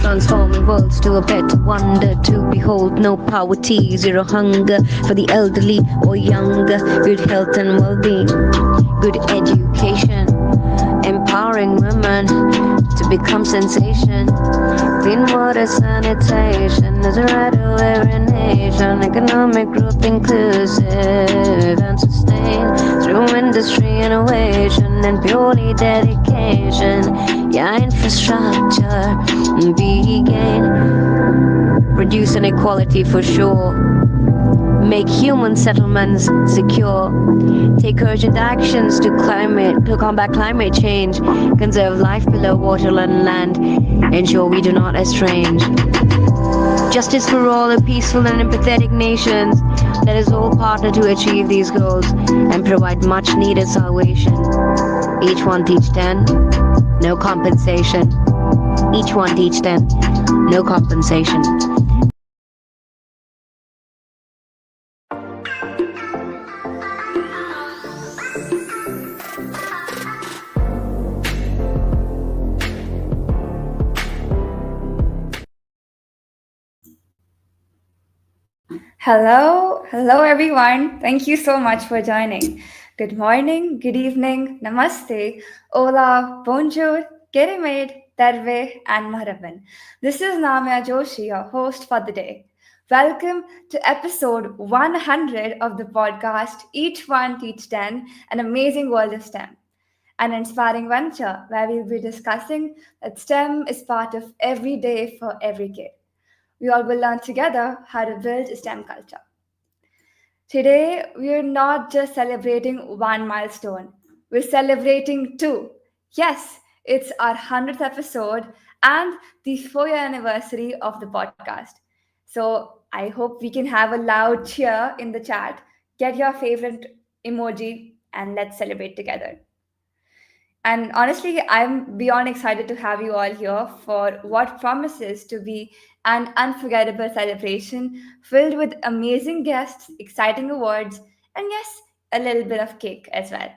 transforming worlds to a better wonder to behold. No poverty, zero hunger for the elderly or younger. Good health and well-being, good education, empowering women to become sensation. Clean water, sanitation is a right of every nation. Economic growth inclusive and sustained through industry innovation and purely dedication. Yeah, infrastructure be gain. Reduce inequality for sure. Make human settlements secure. Take urgent actions to combat climate change. Conserve life below water and land. Ensure we do not estrange. Justice for all the peaceful and empathetic nations. Let us all partner to achieve these goals and provide much needed salvation. Each one teach 10, no compensation. Each one teach 10, no compensation. Hello everyone. Thank you so much for joining. Good morning, good evening, namaste, hola, bonjour, kerimed, terve, and mahraban. This is Namya Joshi, your host for the day. Welcome to episode 100 of the podcast Each One Teach 10, an amazing world of STEM, an inspiring venture where we'll be discussing that STEM is part of every day for every kid. We all will learn together how to build a STEM culture. Today, we're not just celebrating one milestone, we're celebrating two. Yes, it's our 100th episode and the 4-year anniversary of the podcast. So I hope we can have a loud cheer in the chat. Get your favorite emoji and let's celebrate together. And honestly, I'm beyond excited to have you all here for what promises to be an unforgettable celebration filled with amazing guests, exciting awards, and yes, a little bit of cake as well.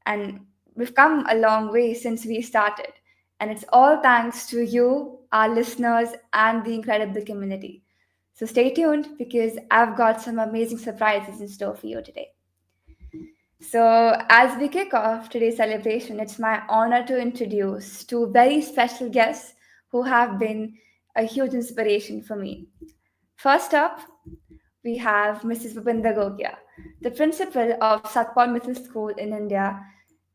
And we've come a long way since we started. And it's all thanks to you, our listeners, and the incredible community. So stay tuned because I've got some amazing surprises in store for you today. So, as we kick off today's celebration, it's my honor to introduce two very special guests who have been a huge inspiration for me. First up, we have Mrs. Vipinda Gogia, the principal of Satpal Middle School in India,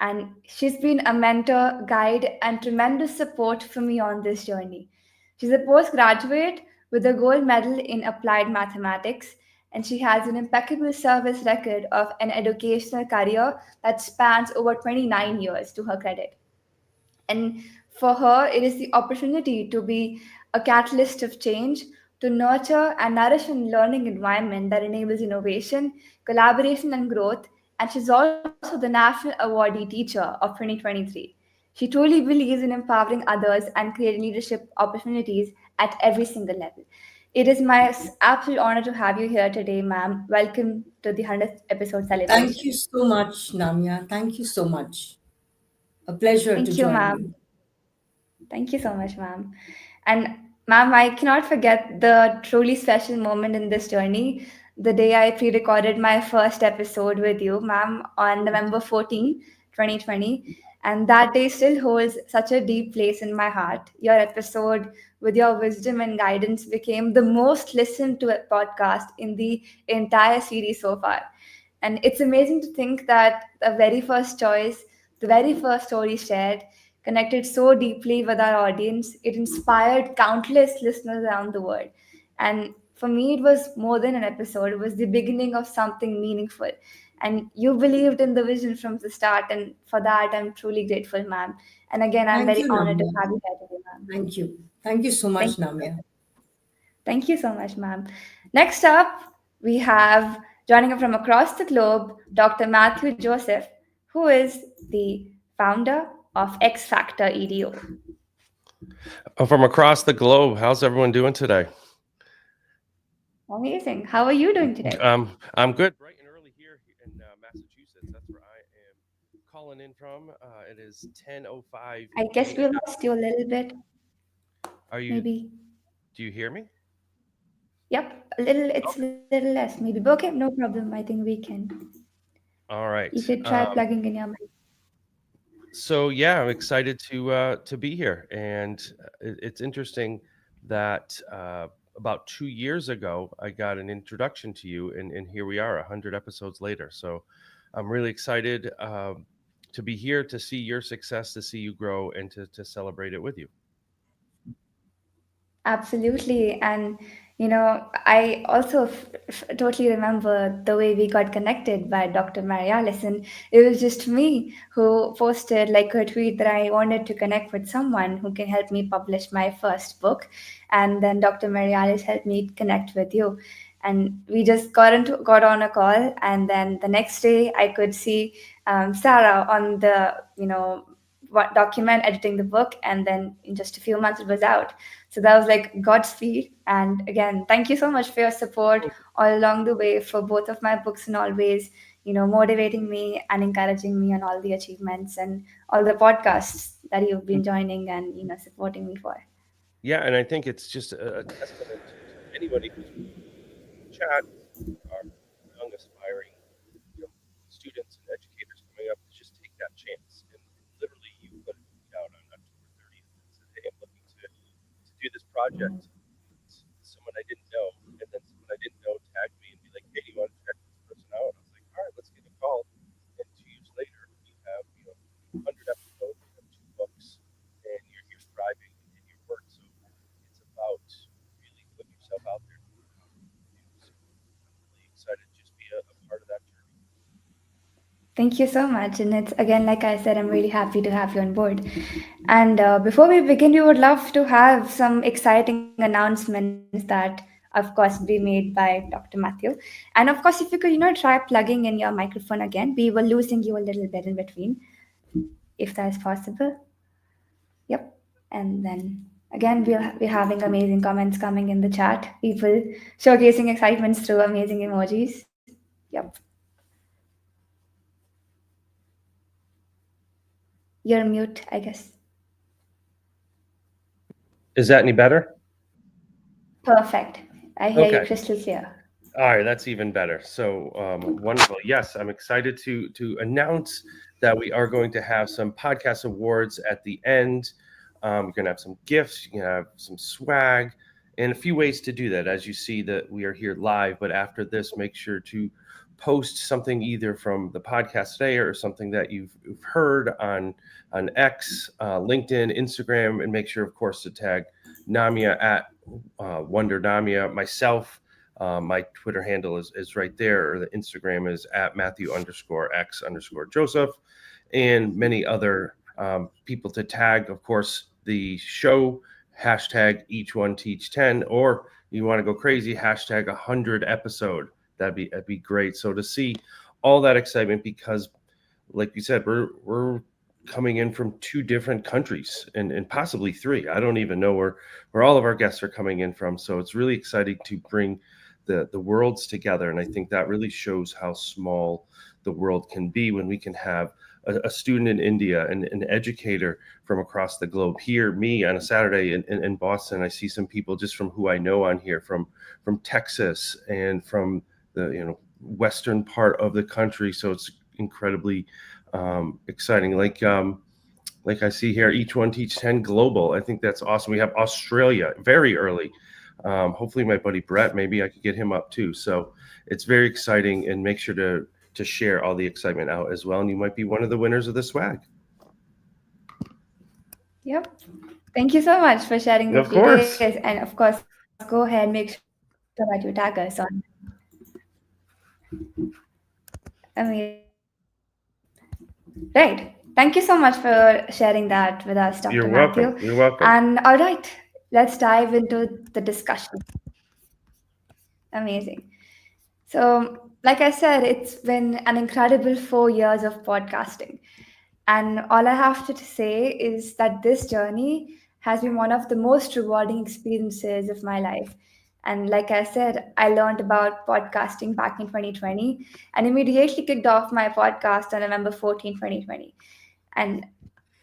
and she's been a mentor, guide, and tremendous support for me on this journey. She's a postgraduate with a gold medal in applied mathematics, and she has an impeccable service record of an educational career that spans over 29 years to her credit. And for her, it is the opportunity to be a catalyst of change, to nurture and nourish a learning environment that enables innovation, collaboration, and growth. And she's also the National Awardee Teacher of 2023. She truly believes in empowering others and creating leadership opportunities at every single level. It is my absolute honor to have you here today, ma'am. Welcome to the 100th episode Thank celebration. you so much, Namya. Thank you so much. A pleasure to Thank you, join ma'am. you. Thank you so much, ma'am. And ma'am, I cannot forget the truly special moment in this journey, the day I pre-recorded my first episode with you, ma'am, on November 14, 2020. And that day still holds such a deep place in my heart. Your episode with your wisdom and guidance became the most listened to podcast in the entire series so far. And it's amazing to think that the very first choice, the very first story shared, connected so deeply with our audience. It inspired countless listeners around the world. And for me, it was more than an episode, it was the beginning of something meaningful. And you believed in the vision from the start. And for that, I'm truly grateful, ma'am. And again, I'm Thank very you, honored to Namya. have you here today, ma'am. Thank you. Thank you so much, Thank you. Namya. Thank you so much, ma'am. Next up, we have joining us from across the globe, Dr. Matthew Joseph, who is the founder of X Factor EDO. From across the globe, how's everyone doing today? Amazing. How are you doing today? I'm good. Bright and early here in Massachusetts. That's where I am calling in from. It is 10:05 I guess we a.m. lost you a little bit. Are you? maybe. Do you hear me? Yep, a little. It's Okay. a little less, maybe. But okay, no problem. I think we can. All You right. could try plugging in your mic. So yeah, I'm excited to be here, and it's interesting that about 2 years ago I got an introduction to you, and here we are, 100 episodes later. So I'm really excited to be here, to see your success, to see you grow, and to celebrate it with you. Absolutely. And, I also totally remember the way we got connected by Dr. Marialis. And it was just me who posted like a tweet that I wanted to connect with someone who can help me publish my first book. And then Dr. Marialis helped me connect with you. And we just got on a call. And then the next day I could see Sarah on the, what document editing the book. And then in just a few months it was out. So that was like Godspeed. And again, thank you so much for your support all along the way for both of my books and always, motivating me and encouraging me on all the achievements and all the podcasts that you've been joining and, supporting me for. Yeah, and I think it's just a testament to anybody who's chat, our young aspiring, you know, students and educators coming up, to just take that chance. And literally, you put a tweet out on October 30th and said, "Hey, I'm looking to do this project." Someone I didn't know, and then someone I didn't know tagged me and be like, "Hey, do you want to check this person out?" I was like, "All right, let's get a call." And 2 years later, you have 100 episodes, you have two books, and you're thriving in your work. So it's about really putting yourself out there. So I'm really excited to just be a part of that journey. Thank you so much. And it's again, like I said, I'm really happy to have you on board. And before we begin, we would love to have some exciting announcements that, of course, be made by Dr. Matthew. And of course, if you could, try plugging in your microphone again, we were losing you a little bit in between, if that is possible. Yep. And then again, we're having amazing comments coming in the chat. People showcasing excitements through amazing emojis. Yep. You're mute, I guess. Is that any better? Perfect. I hear you Okay. crystal clear. All right, that's even better. So wonderful. Yes, I'm excited to announce that we are going to have some podcast awards at the end. You're going to have some gifts, you're going to have some swag, and a few ways to do that. As you see that we are here live, but after this, make sure to post something either from the podcast today or something that you've heard on X, LinkedIn, Instagram, and make sure, of course, to tag Namia at Wonder Namia, myself. My Twitter handle is right there, or the Instagram is at Matthew_X_Joseph, and many other people to tag. Of course, the show hashtag each one teach 10, or you want to go crazy, hashtag 100 episode. That'd be great. So to see all that excitement, because like you said, we're coming in from two different countries and possibly three. I don't even know where all of our guests are coming in from. So it's really exciting to bring the worlds together. And I think that really shows how small the world can be when we can have a student in India and an educator from across the globe here, me on a Saturday in Boston. I see some people just from who I know on here from Texas and from the western part of the country. So it's incredibly exciting. Like I see here, each one teach 10 global. I think that's awesome. We have Australia very early. Hopefully my buddy Brett, maybe I could get him up too. So it's very exciting, and make sure to share all the excitement out as well. And you might be one of the winners of the swag. Yep. Thank you so much for sharing the Of details. course. And of course, go ahead, make sure that you tag us on. Amazing. Right. Thank you so much for sharing that with us, Dr. You're welcome. Matthew. You're welcome. And all right, let's dive into the discussion. Amazing. So, like I said, it's been an incredible 4 years of podcasting. And all I have to say is that this journey has been one of the most rewarding experiences of my life. And like I said, I learned about podcasting back in 2020 and immediately kicked off my podcast on November 14, 2020. And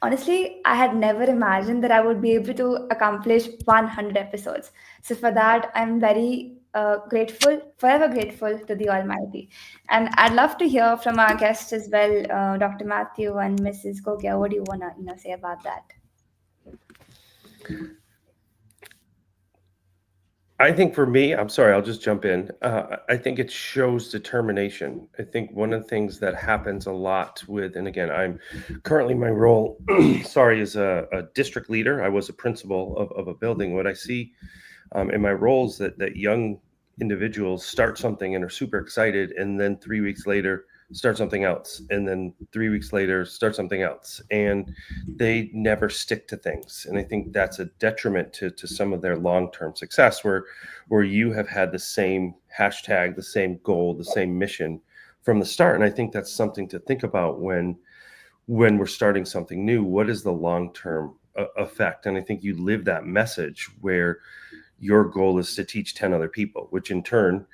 Honestly, I had never imagined that I would be able to accomplish 100 episodes. So for that, I'm very grateful, forever grateful to the Almighty. And I'd love to hear from our guests as well, Dr. Matthew and Mrs. Gogia. What do you wanna, say about that? I think for me, I'm sorry, I'll just jump in. I think it shows determination. I think one of the things that happens a lot with, and again, I'm currently my role, sorry, is a district leader. I was a principal of a building. What I see in my roles that young individuals start something and are super excited, and then 3 weeks later start something else, and then 3 weeks later start something else, and they never stick to things. And I think that's a detriment to some of their long-term success, where you have had the same hashtag, the same goal, the same mission from the start. And I think that's something to think about when we're starting something new. What is the long-term effect? And I think you live that message where your goal is to teach 10 other people, which in turn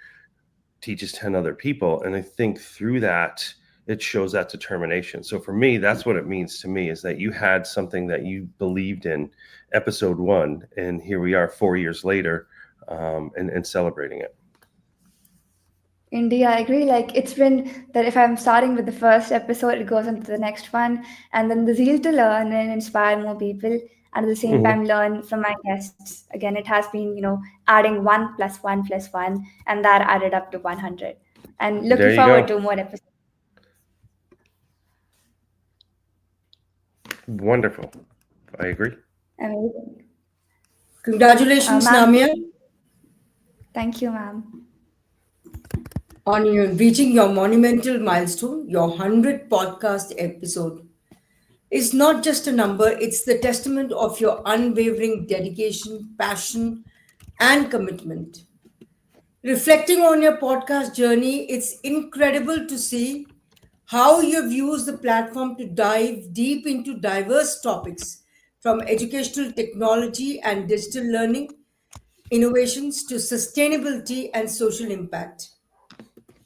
teaches 10 other people. And I think through that, it shows that determination. So for me, that's what it means to me, is that you had something that you believed in episode one, and here we are 4 years later, and celebrating it. Indeed, I agree. Like it's been that if I'm starting with the first episode, it goes on to the next one, and then the zeal to learn and inspire more people, and at the same Mhm. time learn from my guests. Again, it has been adding 1 plus 1 plus 1, and that added up to 100. And looking There you forward go. to more episodes. Wonderful. I agree. Amazing, Congratulations, ma'am. Namia, Thank you, ma'am. on your reaching your monumental milestone, your 100th podcast episode. It's not just a number, it's the testament of your unwavering dedication, passion, and commitment. Reflecting on your podcast journey, it's incredible to see how you've used the platform to dive deep into diverse topics, from educational technology and digital learning innovations to sustainability and social impact.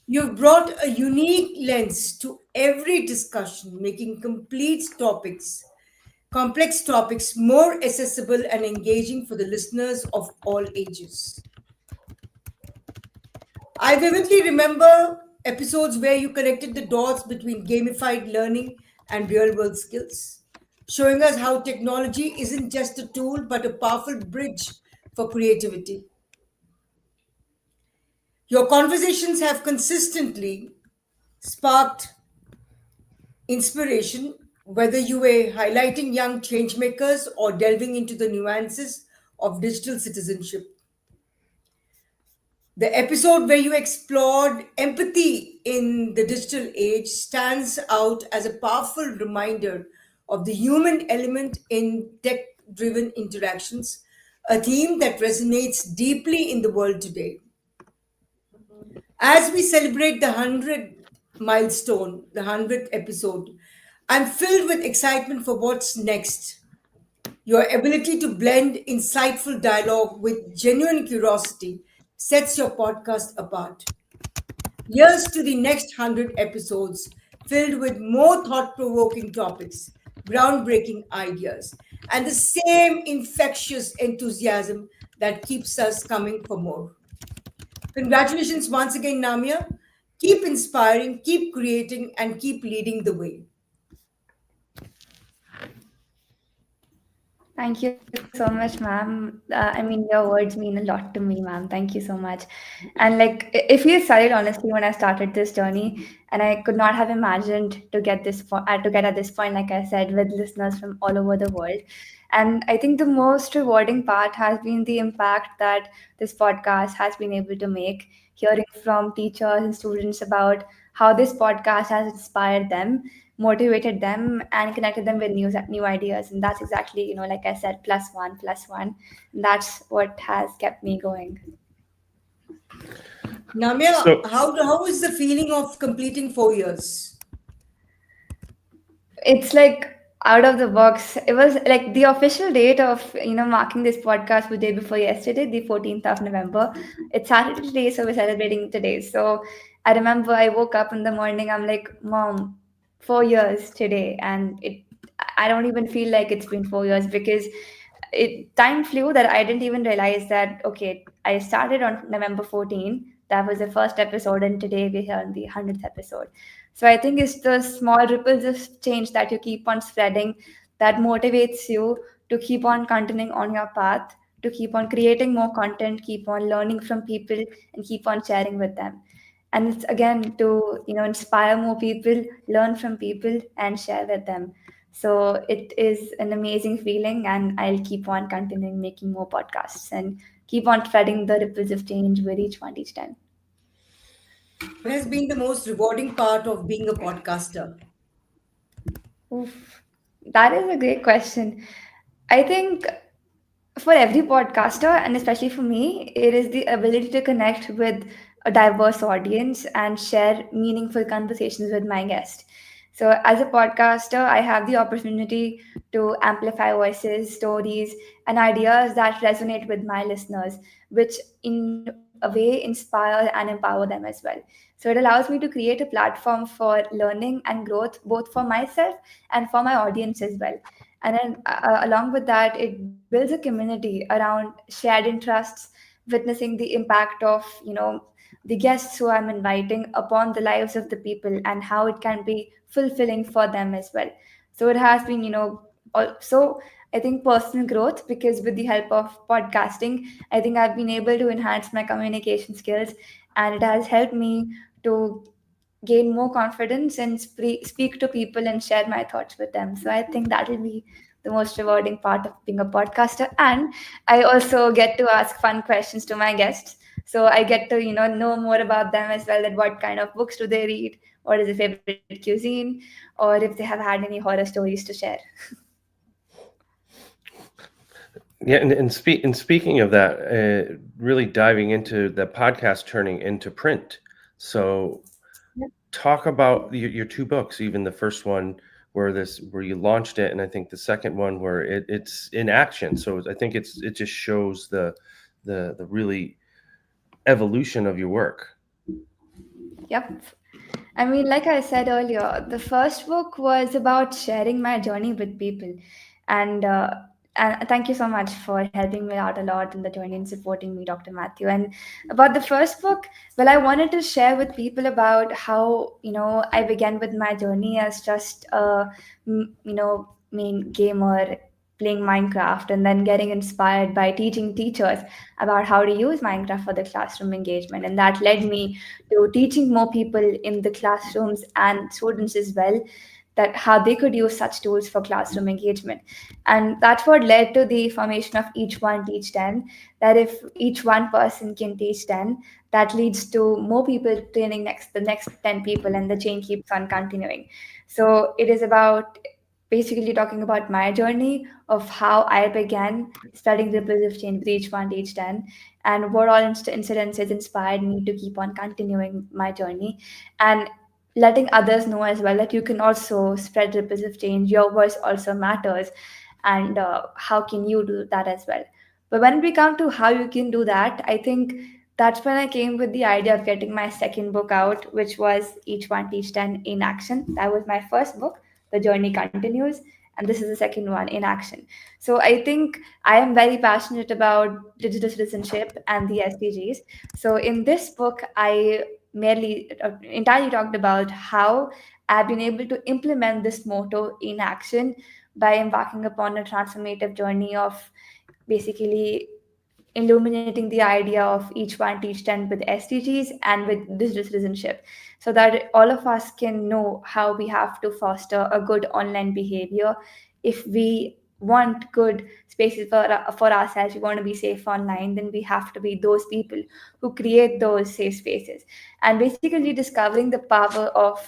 You've brought a unique lens to every discussion, making complex topics more accessible and engaging for the listeners of all ages. I vividly remember episodes where you connected the dots between gamified learning and real world skills, showing us how technology isn't just a tool but a powerful bridge for creativity. Your conversations have consistently sparked inspiration, whether you were highlighting young changemakers or delving into the nuances of digital citizenship. The episode where you explored empathy in the digital age stands out as a powerful reminder of the human element in tech driven interactions, a theme that resonates deeply in the world today. As we celebrate the 100th milestone, the 100th episode, I'm filled with excitement for what's next. Your ability to blend insightful dialogue with genuine curiosity sets your podcast apart. Here's to the next 100 episodes filled with more thought provoking topics, groundbreaking ideas, and the same infectious enthusiasm that keeps us coming for more. Congratulations once again, Namia. Keep inspiring, keep creating, and keep leading the way. Thank you so much, ma'am. I mean, your words mean a lot to me, ma'am. Thank you so much. And like, if you said it honestly, when I started this journey, and I could not have imagined to get to get at this point, like I said, with listeners from all over the world. And I think the most rewarding part has been the impact that this podcast has been able to make. Hearing from teachers and students about how this podcast has inspired them, motivated them, and connected them with new ideas. And that's exactly, like I said, +1 +1. And that's what has kept me going. Namia, So how is the feeling of completing 4 years? It's like out of the box. It was like the official date of marking this podcast was day before yesterday, the 14th of November. It's Saturday today, so we're celebrating today. So I remember I woke up in the morning. I'm like, Mom, 4 years today, and I don't even feel like it's been 4 years because time flew that I didn't even realize that, okay, I started on November 14. That was the first episode, and today we're here on the 100th episode. So I think it's the small ripples of change that you keep on spreading that motivates you to keep on continuing on your path, to keep on creating more content, keep on learning from people, and keep on sharing with them. And it's again to inspire more people, learn from people, and share with them. So it is an amazing feeling, and I'll keep on continuing making more podcasts and keep on spreading the ripples of change with each one each time. What has been the most rewarding part of being a podcaster? Oof, that is a great question. I think for every podcaster, and especially for me, it is the ability to connect with a diverse audience and share meaningful conversations with my guest. So, as a podcaster, I have the opportunity to amplify voices, stories, and ideas that resonate with my listeners, which in a way inspire and empower them as well. So, it allows me to create a platform for learning and growth, both for myself and for my audience as well. And then along with that, it builds a community around shared interests, witnessing the impact of the guests who I'm inviting upon the lives of the people, and how it can be fulfilling for them as well. So it has been also, I think, personal growth, because with the help of podcasting, I think I've been able to enhance my communication skills, and it has helped me to gain more confidence and speak to people and share my thoughts with them. So I think that will be the most rewarding part of being a podcaster. And I also get to ask fun questions to my guests. So I get to know more about them as well, that what kind of books do they read, what is their favorite cuisine, or if they have had any horror stories to share. Yeah, and speaking of that, really diving into the podcast turning into print. So talk about your two books, even the first one where you launched it, and I think the second one where it's in action. So I think it just shows the really evolution of your work. Yep. I mean, like I said earlier, the first book was about sharing my journey with people. And, uh, and thank you so much for helping me out a lot in the journey and supporting me, Dr. Matthew. And about the first book, well, I wanted to share with people about how, I began with my journey as just a, main gamer playing Minecraft, and then getting inspired by teaching teachers about how to use Minecraft for the classroom engagement. And that led me to teaching more people in the classrooms and students as well, that how they could use such tools for classroom engagement. And that's what led to the formation of each one teach 10, that if each one person can teach 10, that leads to more people training the next 10 people, and the chain keeps on continuing. So it is about basically talking about my journey of how I began studying ripples of change with each one teach 10, and what all incidences inspired me to keep on continuing my journey, and letting others know as well that you can also spread ripples of change. Your voice also matters, and how can you do that as well. But when we come to how you can do that, I think that's when I came with the idea of getting my second book out, which was Each One Teach 10 in Action. That was my first book, The Journey Continues, and this is the second one, In Action. So I think I am very passionate about digital citizenship and the SDGs. So in this book, I merely entirely talked about how I've been able to implement this motto in action by embarking upon a transformative journey of basically illuminating the idea of each one teach 10 with SDGs and with digital citizenship, so that all of us can know how we have to foster a good online behavior. If we want good spaces for ourselves, we want to be safe online, then we have to be those people who create those safe spaces, and basically discovering the power of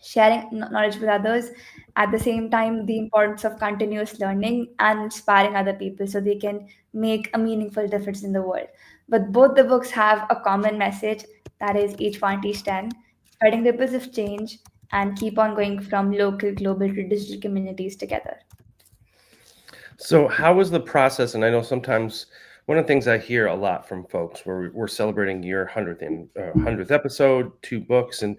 sharing knowledge with others, at the same time the importance of continuous learning and inspiring other people so they can make a meaningful difference in the world. But both the books have a common message, that is each one teach 10, spreading ripples of change, and keep on going from local, global to digital communities together. So how was the process? And I know sometimes one of the things I hear a lot from folks, we're celebrating your 100th episode, two books, and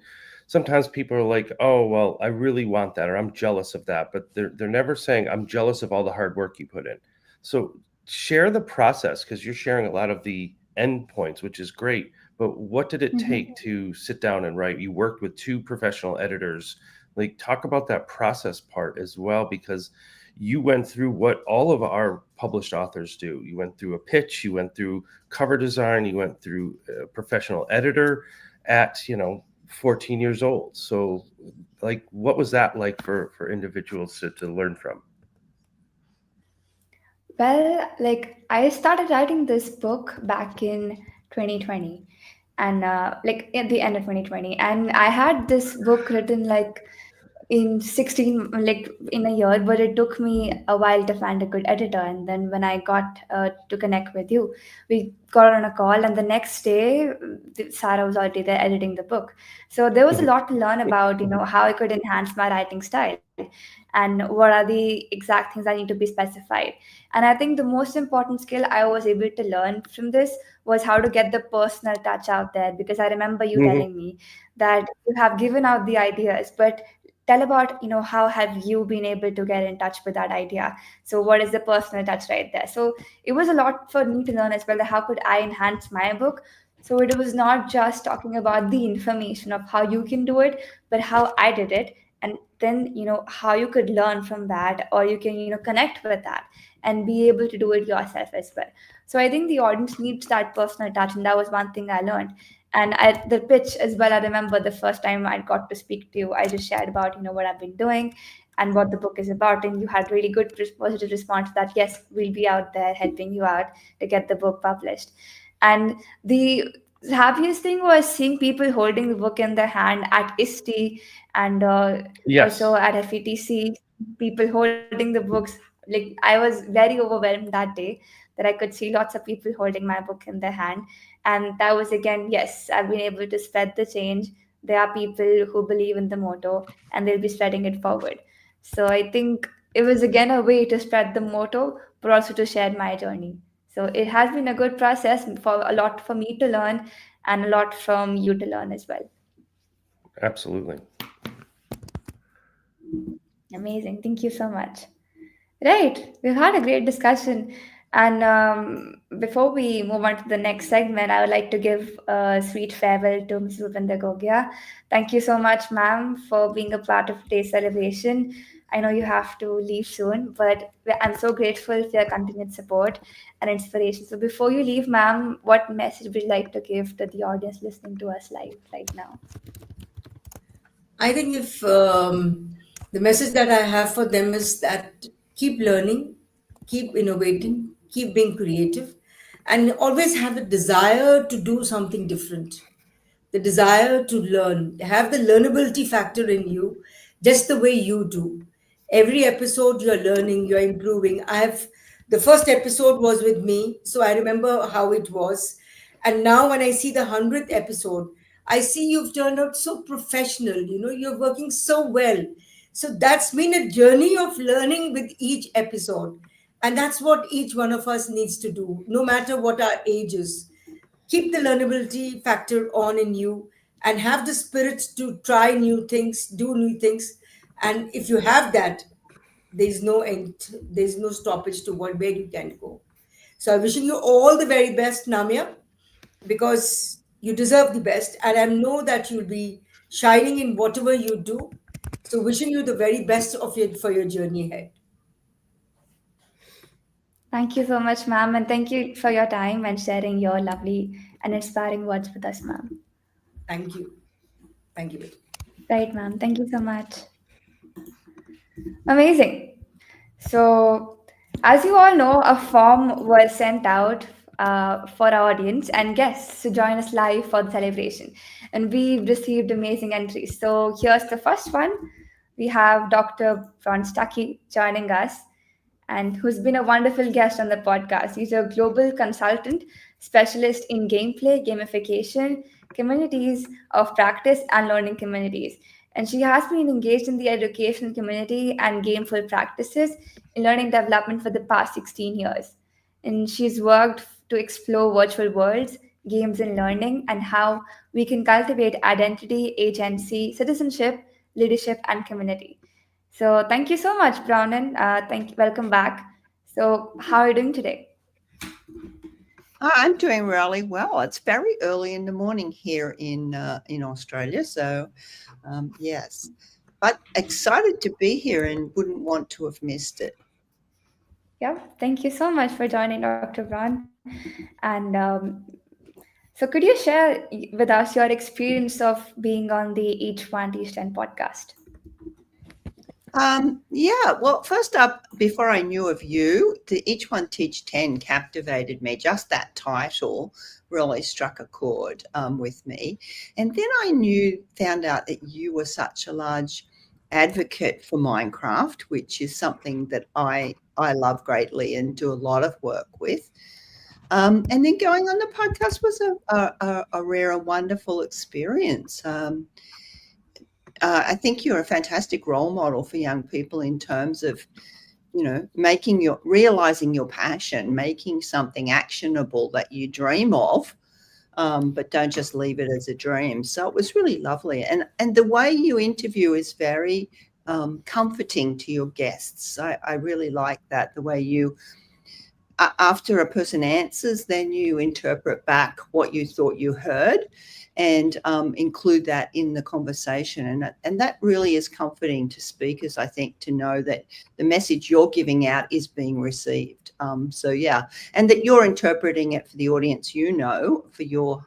sometimes people are like, oh, well, I really want that, or I'm jealous of that, but they're never saying, I'm jealous of all the hard work you put in. So share the process, because you're sharing a lot of the end points, which is great. But what did it take Mhm. to sit down and write? You worked with two professional editors. Like, talk about that process part as well, because you went through what all of our published authors do. You went through a pitch, you went through cover design, you went through a professional editor at 14 years old. So, like, what was that like for individuals to learn from? Well, like I started writing this book back in 2020, and like at the end of 2020, and I had this book written like in 16, like in a year, but it took me a while to find a good editor. And then when I got to connect with you, we got on a call, and the next day, Sarah was already there editing the book. So there was a Mhm. lot to learn about, how I could enhance my writing style and what are the exact things that need to be specified. And I think the most important skill I was able to learn from this was how to get the personal touch out there, because I remember you Mhm. telling me that you have given out the ideas, but tell about how have you been able to get in touch with that idea. So what is the personal touch right there? So it was a lot for me to learn as well, that how could I enhance my book. So it was not just talking about the information of how you can do it, but how I did it. And then how you could learn from that, or you can connect with that and be able to do it yourself as well. So I think the audience needs that personal touch, and that was one thing I learned. And the pitch as well, I remember the first time I got to speak to you, I just shared about what I've been doing and what the book is about, and you had really good positive response that yes, we'll be out there helping you out to get the book published. And the happiest thing was seeing people holding the book in their hand at ISTE, and also Yes, at FETC, people holding the books. Like I was very overwhelmed that day that I could see lots of people holding my book in their hand. And that was again, yes, I've been able to spread the change. There are people who believe in the motto, and they'll be spreading it forward. So I think it was again a way to spread the motto, but also to share my journey. So it has been a good process, for a lot for me to learn, and a lot from you to learn as well. absolutely. Amazing. Thank you so much. Right, we've had a great discussion. And before we move on to the next segment, I would like to give a sweet farewell to Mrs. Rupinder Gogia. Thank you so much, ma'am, for being a part of today's celebration. I know you have to leave soon, but I'm so grateful for your continued support and inspiration. So before you leave, ma'am, what message would you like to give to the audience listening to us live right now? I think if the message that I have for them is that keep learning, keep innovating, keep being creative, and always have a desire to do something different, the desire to learn, have the learnability factor in you, just the way you do. Every episode you're learning, you're improving. The first episode was with me, so I remember how it was. And now when I see the 100th episode, I see you've turned out so professional, you're working so well. So that's been a journey of learning with each episode. And that's what each one of us needs to do, no matter what our age is. Keep the learnability factor on in you and have the spirit to try new things, do new things. And if you have that, there's no end, there's no stoppage to where you can go. So I'm wishing you all the very best, Namya, because you deserve the best. And I know that you'll be shining in whatever you do. So wishing you the very best for your journey ahead. Thank you so much, ma'am, and thank you for your time and sharing your lovely and inspiring words with us, ma'am. Thank you. Thank you, Betty. Right, ma'am. Thank you so much. Amazing. So, as you all know, a form was sent out for our audience and guests to join us live for the celebration. And we've received amazing entries. So, here's the first one. We have Dr. Ron Stuckey joining us, and who's been a wonderful guest on the podcast. He's a global consultant, specialist in gameplay, gamification, communities of practice, and learning communities. And she has been engaged in the educational community and gameful practices in learning development for the past 16 years. And she's worked to explore virtual worlds, games in learning, and how we can cultivate identity, agency, citizenship, leadership, and community. So thank you so much, Brownan. Welcome back. So how are you doing today? I'm doing really well. It's very early in the morning here in Australia, so yes, but excited to be here and wouldn't want to have missed it. Yeah, thank you so much for joining, Dr. Brown. And so, could you share with us your experience of being on the Each One Teach 10 podcast? Yeah, well, first up, before I knew of you, the Each One Teach 10 captivated me. Just that title really struck a chord with me. And then found out that you were such a large advocate for Minecraft, which is something that I love greatly and do a lot of work with. And then going on the podcast was a rare and wonderful experience. I think you're a fantastic role model for young people in terms of, realizing your passion, making something actionable that you dream of, but don't just leave it as a dream. So it was really lovely. And the way you interview is very comforting to your guests. I really like that, the way you, after a person answers, then you interpret back what you thought you heard and include that in the conversation. And that really is comforting to speakers, I think, to know that the message you're giving out is being received. So, yeah, and that you're interpreting it for the audience, for your,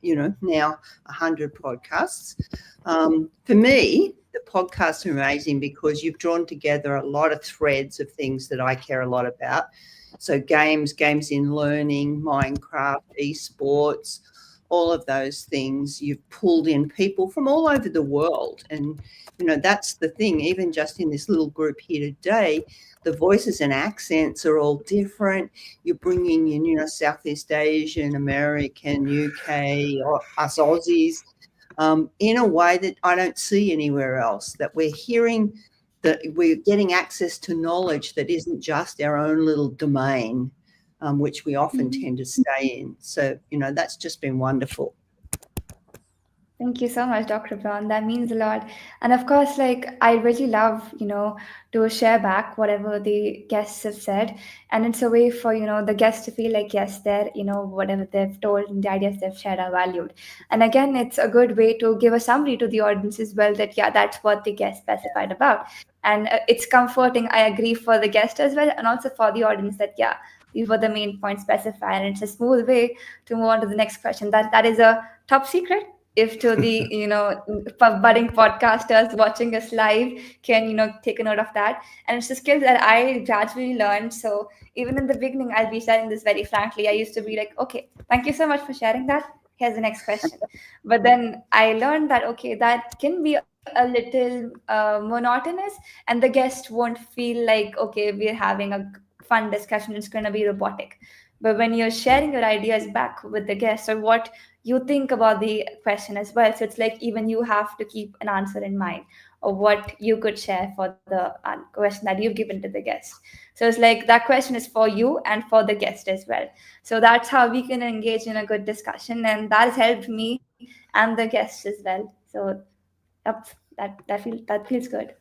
now 100 podcasts. For me, the podcasts are amazing because you've drawn together a lot of threads of things that I care a lot about. So games in learning, Minecraft, esports, all of those things. You've pulled in people from all over the world. And, that's the thing, even just in this little group here today, the voices and accents are all different. You're bringing in, Southeast Asian, American, UK, or us Aussies, in a way that I don't see anywhere else, that we're hearing that we're getting access to knowledge that isn't just our own little domain, which we often tend to stay in. So, that's just been wonderful. Thank you so much, Dr. Brown. That means a lot. And of course, I really love, to share back whatever the guests have said. And it's a way for, the guests to feel like, yes, whatever they've told and the ideas they've shared are valued. And again, it's a good way to give a summary to the audience as well that, yeah, that's what the guest specified about. And it's comforting, I agree, for the guest as well, and also for the audience that, yeah, these were the main points specified. And it's a smooth way to move on to the next question. That is a top secret, if to the budding podcasters watching us live can take a note of that. And it's a skill that I gradually learned. So even in the beginning, I'll be sharing this very frankly, I used to be like, okay, thank you so much for sharing that, here's the next question. But then I learned that, okay, that can be a little monotonous, and the guest won't feel like, okay, we're having a fun discussion, it's going to be robotic. But when you're sharing your ideas back with the guest, or what you think about the question as well, so it's like even you have to keep an answer in mind, or what you could share for the question that you've given to the guest. So it's like that question is for you and for the guest as well. So that's how we can engage in a good discussion, and that has helped me and the guests as well. So yep, that feels good.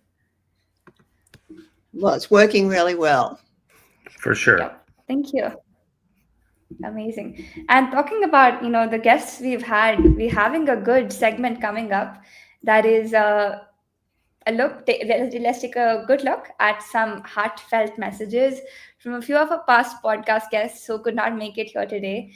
Well, it's working really well. For sure. Yep. Thank you. Amazing. And talking about the guests we're having a good segment coming up. That is let's take a good look at some heartfelt messages from a few of our past podcast guests who could not make it here today.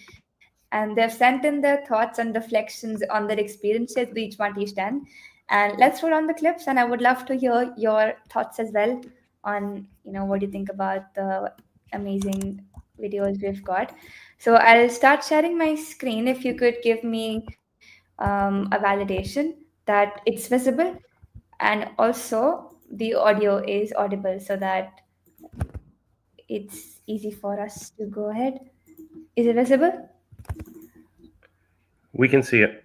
And they've sent in their thoughts and reflections on their experiences with each one teach 10. And let's roll on the clips. And I would love to hear your thoughts as well on what you think about the amazing videos we've got. So I'll start sharing my screen. If you could give me a validation that it's visible, and also the audio is audible, so that it's easy for us to go ahead. Is it visible? We can see it.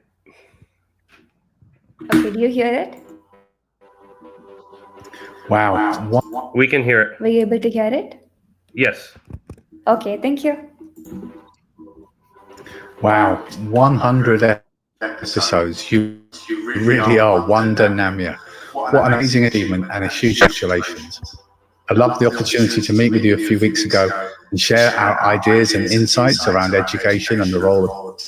Okay, do you hear it? Wow. We can hear it. Were you able to hear it? Yes. Okay, thank you. Wow, 100 episodes. You really are wonder, Namia. What an amazing achievement and a huge congratulations. I loved the opportunity to meet with you a few weeks ago and share our ideas and insights around education and the role of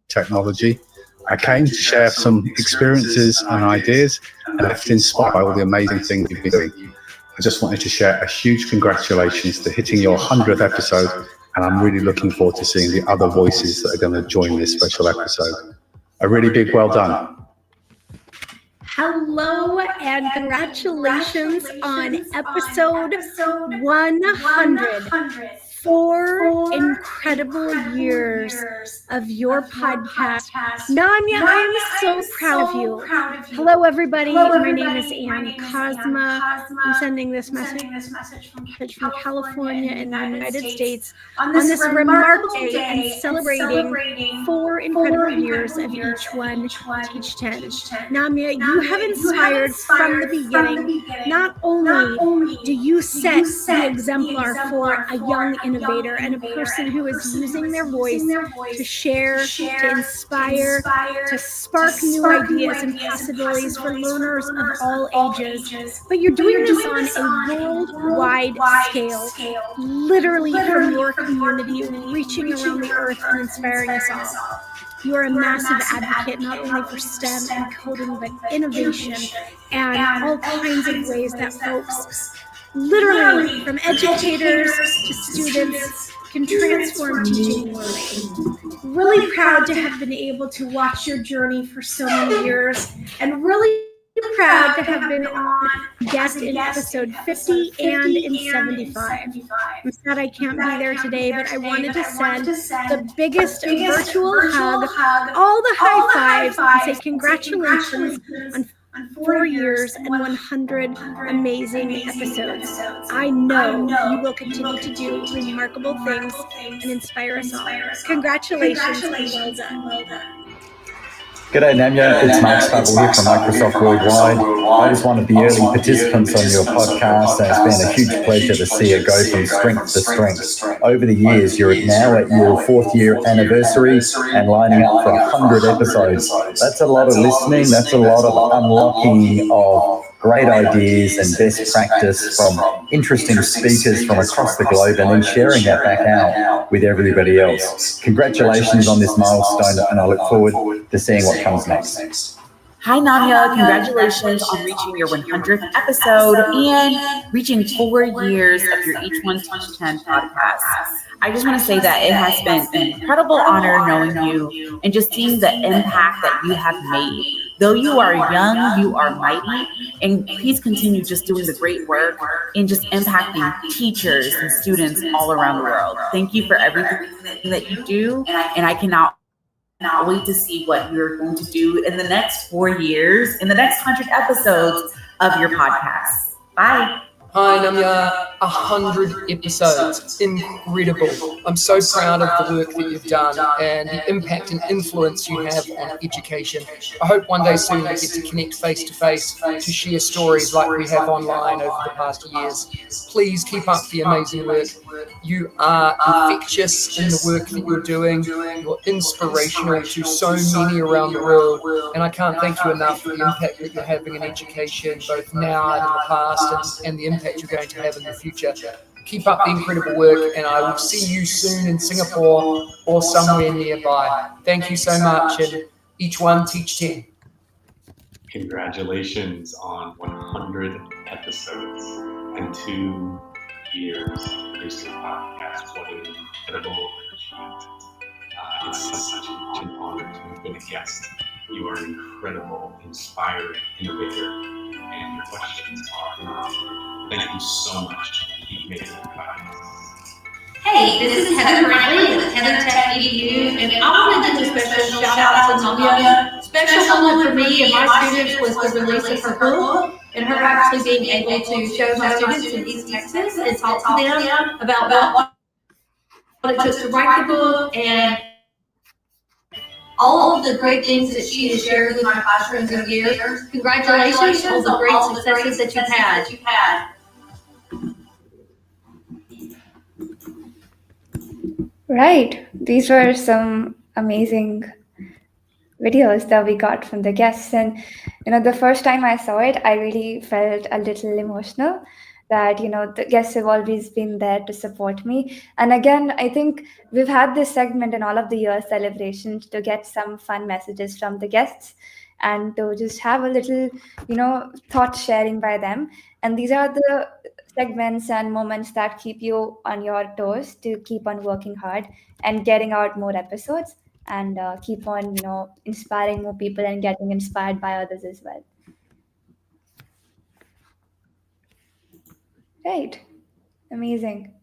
technology. I came to share some experiences and ideas and left inspired by all the amazing things you've been doing. I just wanted to share a huge congratulations to hitting your 100th episode, and I'm really looking forward to seeing the other voices that are going to join this special episode. A really big well done. Hello and congratulations on episode 100. 4 incredible years of your podcast. Nanya, I'm so proud of you. Hello, everybody. My name is Ann Cosma. I'm sending this message from California in the United States on this remarkable day and celebrating 4 incredible years of each one Teach 10. Namia, you have inspired from the beginning. Not only do you set the exemplar for a young innovator and a person who is using their voice to share, to inspire, to spark new ideas and possibilities for learners of all ages, but you're doing this on a worldwide scale, literally from your community, reaching around the earth and inspiring us all. You are a massive advocate, not only for STEM and coding, but innovation and all kinds of ways that folks, literally from educators to students, can transform teaching and learning. Really proud to have been able to watch your journey for so many years, and really proud to have been on guest in episode 50 and in 75. I'm sad I can't be there today, but I wanted to send the biggest virtual hug, all the high fives, and say congratulations on 4 years and 100 amazing episodes. I know you will continue to do remarkable things and inspire us all. Congratulations and well done. G'day Namya, it's Mark Stubble here from Microsoft Worldwide. I was one of the early participants on your podcast, and it's been a huge pleasure to see it go from strength to strength. Over the years, you're now at your 4th year anniversary and lining up for 100 episodes. That's a lot of listening, that's a lot of unlocking of great ideas and best practice from interesting speakers from across the globe, and then sharing that back out with everybody else. Congratulations on this milestone, and I look forward to seeing what comes next. Hi Namya, congratulations on reaching your 100th episode and reaching 4 years of your Each One Teach 10 podcast. I just want to say that it has been an incredible honor knowing you and just seeing the impact that you have made. Though you are young, you are mighty, and please continue just doing the great work and just impacting teachers and students all around the world. Thank you for everything that you do, and I cannot wait to see what you're going to do in the next 4 years, in the next 100 episodes of your podcast. Bye. Hi Namya, 100 episodes, incredible. I'm so proud of the work that you've done and the impact and influence you have on education. I hope one day soon we get to connect face to face to share stories like we have online over the past years. Please keep up the amazing work. You are infectious in the work that you're doing. You're inspirational to so many around the world, and I can't thank you enough for the impact that you're having in education, both now and in the past, and the impact you're going to have in the future. Keep up the incredible work, and I will see you soon in Singapore or somewhere nearby. Thank you so much, and Each One Teach 10. Congratulations on 100 episodes and 2 years of producing podcasts. What an incredible achievement. It's such an honor to have been a guest. You are an incredible, inspiring innovator, and your questions are phenomenal. Thank you so much. Keep making the podcasts. Hey, this is Heather Brantley with Heather Tech EDU, and I want to do a special shout out to Namya. Special moment for me and my students was the release of her book, and her actually being able to show my students in East Texas and talk to them about what it took to write the book and all of the great things that she has shared with my classrooms over the years. Congratulations on the great successes that you've had. Right. These were some amazing videos that we got from the guests. And, the first time I saw it, I really felt a little emotional that, the guests have always been there to support me. And again, I think we've had this segment in all of the year celebrations to get some fun messages from the guests and to just have a little, thought sharing by them. And these are the segments and moments that keep you on your toes to keep on working hard and getting out more episodes and keep on inspiring more people and getting inspired by others as well. Right. Amazing.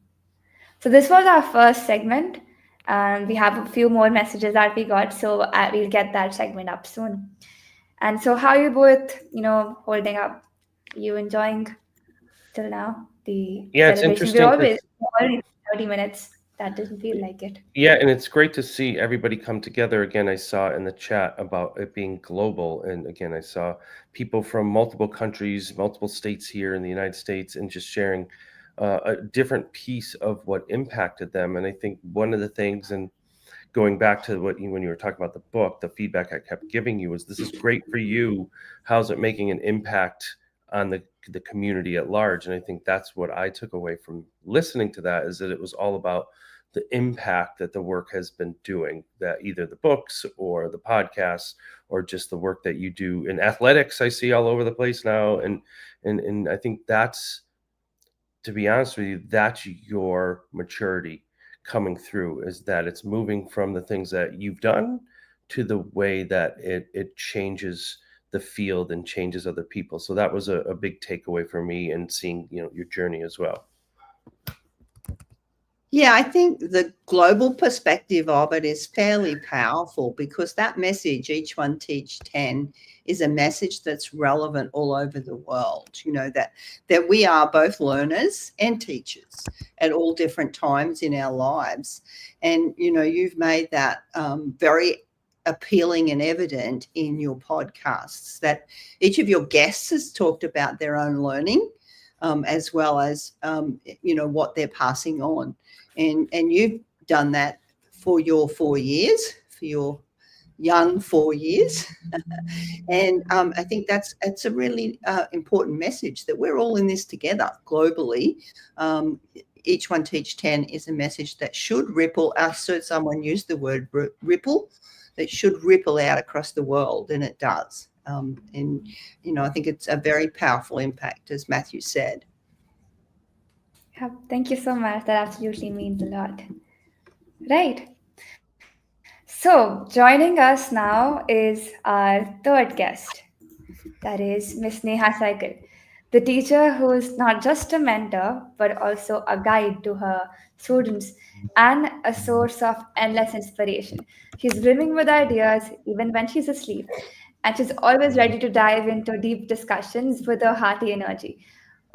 So this was our first segment, and we have a few more messages that we got, so we'll get that segment up soon. And so how you both holding up? You enjoying till now the Yeah, it's celebration? We're interesting to always only 30 minutes. That doesn't feel like it. Yeah, and it's great to see everybody come together. Again, I saw in the chat about it being global. And again, I saw people from multiple countries, multiple states here in the United States, and just sharing a different piece of what impacted them. And I think one of the things, and going back to when you were talking about the book, the feedback I kept giving you was, this is great for you. How's it making an impact on the community at large? And I think that's what I took away from listening to that, is that it was all about the impact that the work has been doing, that either the books or the podcasts or just the work that you do in athletics, I see all over the place now. And I think that's, to be honest with you, that's your maturity coming through, is that it's moving from the things that you've done to the way that it changes the field and changes other people. So that was a big takeaway for me, and seeing your journey as well. Yeah, I think the global perspective of it is fairly powerful, because that message, each one teach 10, is a message that's relevant all over the world. That we are both learners and teachers at all different times in our lives. And, you've made that very appealing and evident in your podcasts, that each of your guests has talked about their own learning, as well as, what they're passing on. And you've done that for your 4 years, for your young 4 years. And I think it's a really important message, that we're all in this together globally. Each one teach 10 is a message that should ripple. I heard someone use the word ripple, that should ripple out across the world, and it does. And, I think it's a very powerful impact, as Matthew said. Yeah, thank you so much. That absolutely means a lot. Right. So joining us now is our third guest. That is Miss Neha Cycle, the teacher who is not just a mentor, but also a guide to her students and a source of endless inspiration. She's brimming with ideas even when she's asleep, and she's always ready to dive into deep discussions with her hearty energy.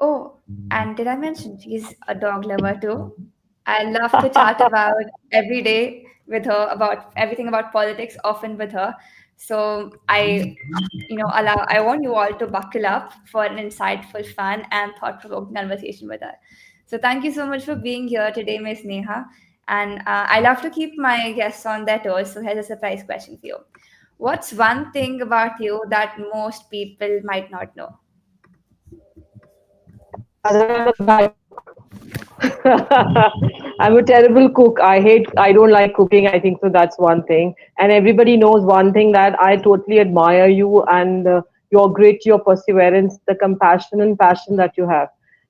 Oh, and did I mention she's a dog lover too? I love to chat about every day with her about everything about politics, often with her. So I want you all to buckle up for an insightful, fun, and thought-provoking conversation with her. So thank you so much for being here today, Miss Neha. And I love to keep my guests on their toes. So here's a surprise question for you. What's one thing about you that most people might not know? I'm a terrible cook. I don't like cooking. I think so. That's one thing. And everybody knows one thing, that I totally admire you, and your grit, your perseverance, the compassion and passion that you have.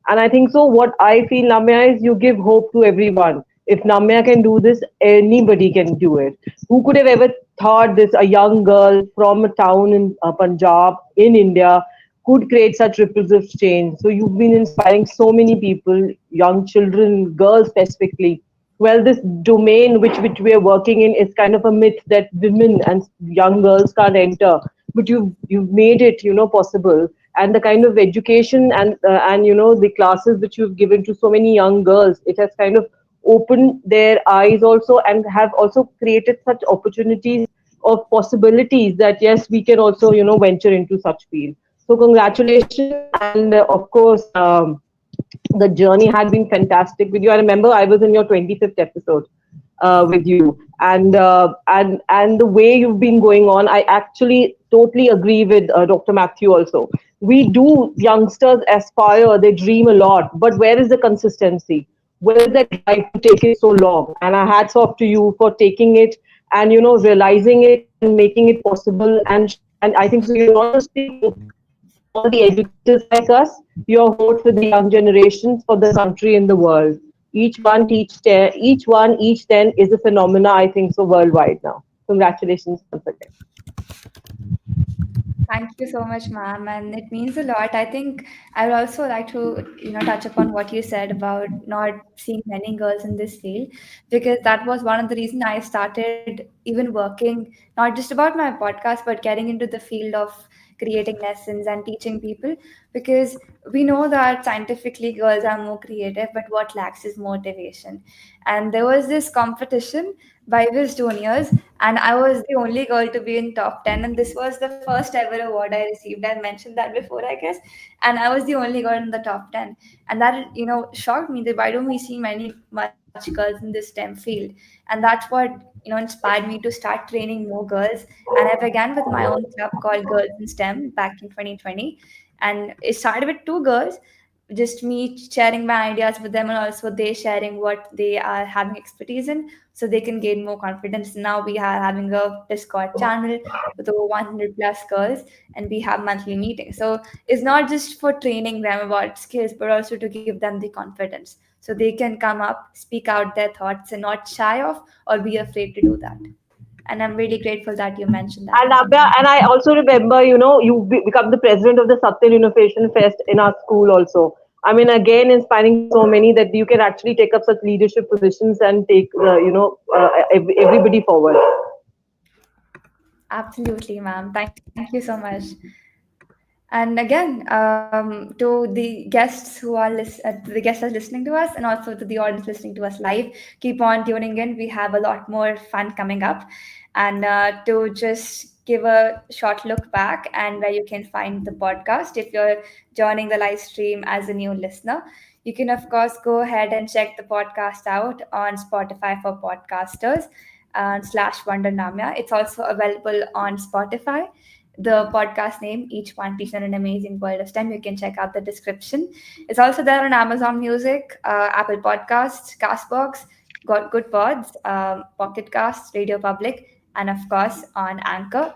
And I think so. What I feel, Namya, is you give hope to everyone. If Namya can do this, anybody can do it. Who could have ever thought this? A young girl from a town in Punjab, in India, could create such ripples of change. So you've been inspiring so many people, young children, girls specifically. Well, this domain which we are working in is kind of a myth that women and young girls can't enter, but you've made it possible. And the kind of education and the classes which you've given to so many young girls, it has kind of opened their eyes also, and have also created such opportunities of possibilities that yes, we can also venture into such field. So congratulations, and of course, the journey had been fantastic with you. I remember I was in your 25th episode. with you, and the way you've been going on, I actually totally agree with Dr. Matthew also. We do, youngsters aspire, they dream a lot, but where is the consistency? Where is that drive to take it so long? And our hats off to you for taking it and realizing it and making it possible. And I think so. You're not just the hope for all the educators like us. You're hope for the young generations, for the country and the world. Each one teach ten. Each one each ten is a phenomena. I think so worldwide now. Congratulations once again. Thank you so much, ma'am, and it means a lot. I think I would also like to, touch upon what you said about not seeing many girls in this field, because that was one of the reasons I started even working, not just about my podcast, but getting into the field of creating lessons and teaching people, because we know that scientifically girls are more creative, but what lacks is motivation. And there was this competition by his juniors, and I was the only girl to be in top 10, and this was the first ever award I received. I mentioned that before, I guess, and I was the only girl in the top 10, and that shocked me, that why don't we see many much girls in this STEM field. And that's what inspired me to start training more girls, and I began with my own club called Girls in STEM back in 2020, and it started with two girls, just me sharing my ideas with them, and also they sharing what they are having expertise in, so they can gain more confidence. Now we are having a Discord channel with over 100 plus girls, and we have monthly meetings. So it's not just for training them about skills, but also to give them the confidence, so they can come up, speak out their thoughts, and not shy off or be afraid to do that. And I'm really grateful that you mentioned that, And ma'am. Abya, and I also remember, you become the president of the Satyan Innovation Fest in our school also. I mean, again, inspiring so many that you can actually take up such leadership positions and take, everybody forward. Absolutely, ma'am. Thank you so much. And again, to the guests who are the guests are listening to us, and also to the audience listening to us live, keep on tuning in. We have a lot more fun coming up. And to just give a short look back and where you can find the podcast, if you're joining the live stream as a new listener, you can of course go ahead and check the podcast out on Spotify for podcasters slash Wondernamya. It's also available on Spotify, the podcast name, Each One Teach an Amazing World of STEM. You can check out the description. It's also there on Amazon Music, Apple Podcasts, Castbox, Got Good Pods, Pocket Casts, Radio Public, and of course on Anchor.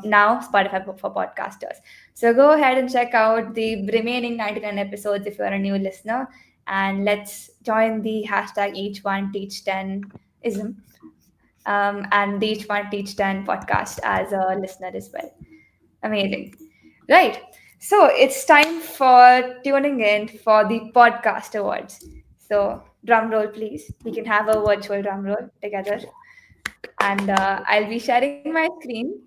Now Spotify for podcasters. So go ahead and check out the remaining 99 episodes if you're a new listener, and let's join the hashtag Each One Teach 10 ism, and the Each One Teach 10 podcast as a listener as well. Amazing. Right. So it's time for tuning in for the podcast awards. So drum roll, please. We can have a virtual drum roll together. And I'll be sharing my screen.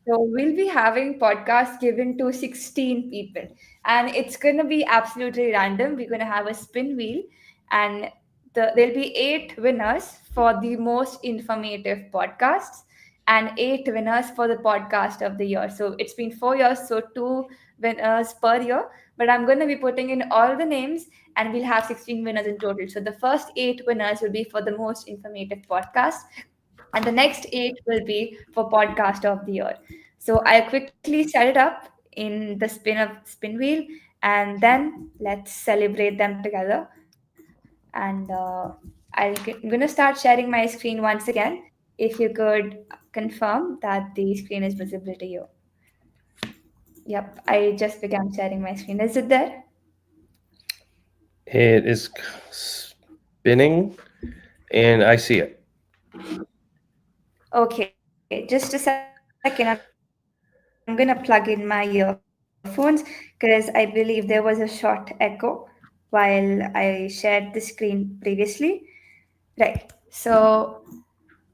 So we'll be having podcasts given to 16 people, and it's going to be absolutely random. We're going to have a spin wheel, and there'll be 8 winners for the most informative podcasts, and 8 winners for the podcast of the year. So it's been 4 years, so 2 winners per year. But I'm going to be putting in all the names, and we'll have 16 winners in total. So the first 8 winners will be for the most informative podcast, and the next 8 will be for podcast of the year. So I quickly set it up in the spin wheel, and then let's celebrate them together. And I'm gonna start sharing my screen once again. If you could confirm that the screen is visible to you. Yep, I just began sharing my screen. Is it there? It is spinning, and I see it. Okay, just a second. I'm gonna plug in my earphones, because I believe there was a short echo while I shared the screen previously. Right. So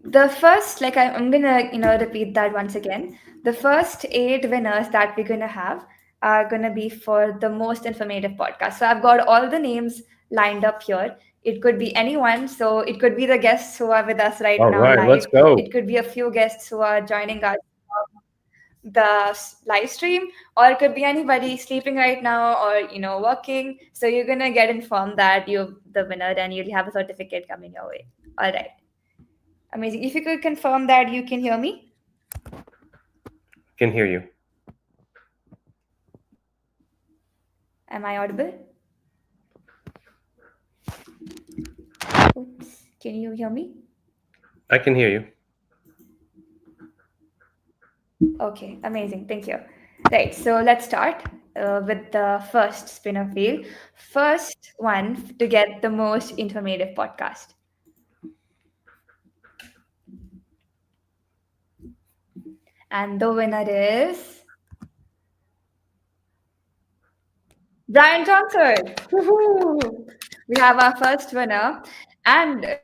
the first, I'm gonna repeat that once again. The first 8 winners that we're gonna have are gonna be for the most informative podcast. So I've got all the names lined up here. It could be anyone. So it could be the guests who are with us right All now right, let's live. go. It could be a few guests who are joining us the live stream, or it could be anybody sleeping right now, or working. So you're gonna get informed that you're the winner, and you'll have a certificate coming your way. All right. Amazing. If you could confirm that you can hear me. Can hear you. Am I audible? Oops. Can you hear me? I can hear you. Okay, amazing. Thank you. Right, so let's start with the first spin of wheel. First one to get the most informative podcast. And the winner is Brian Johnson. Woohoo! We have our first winner. And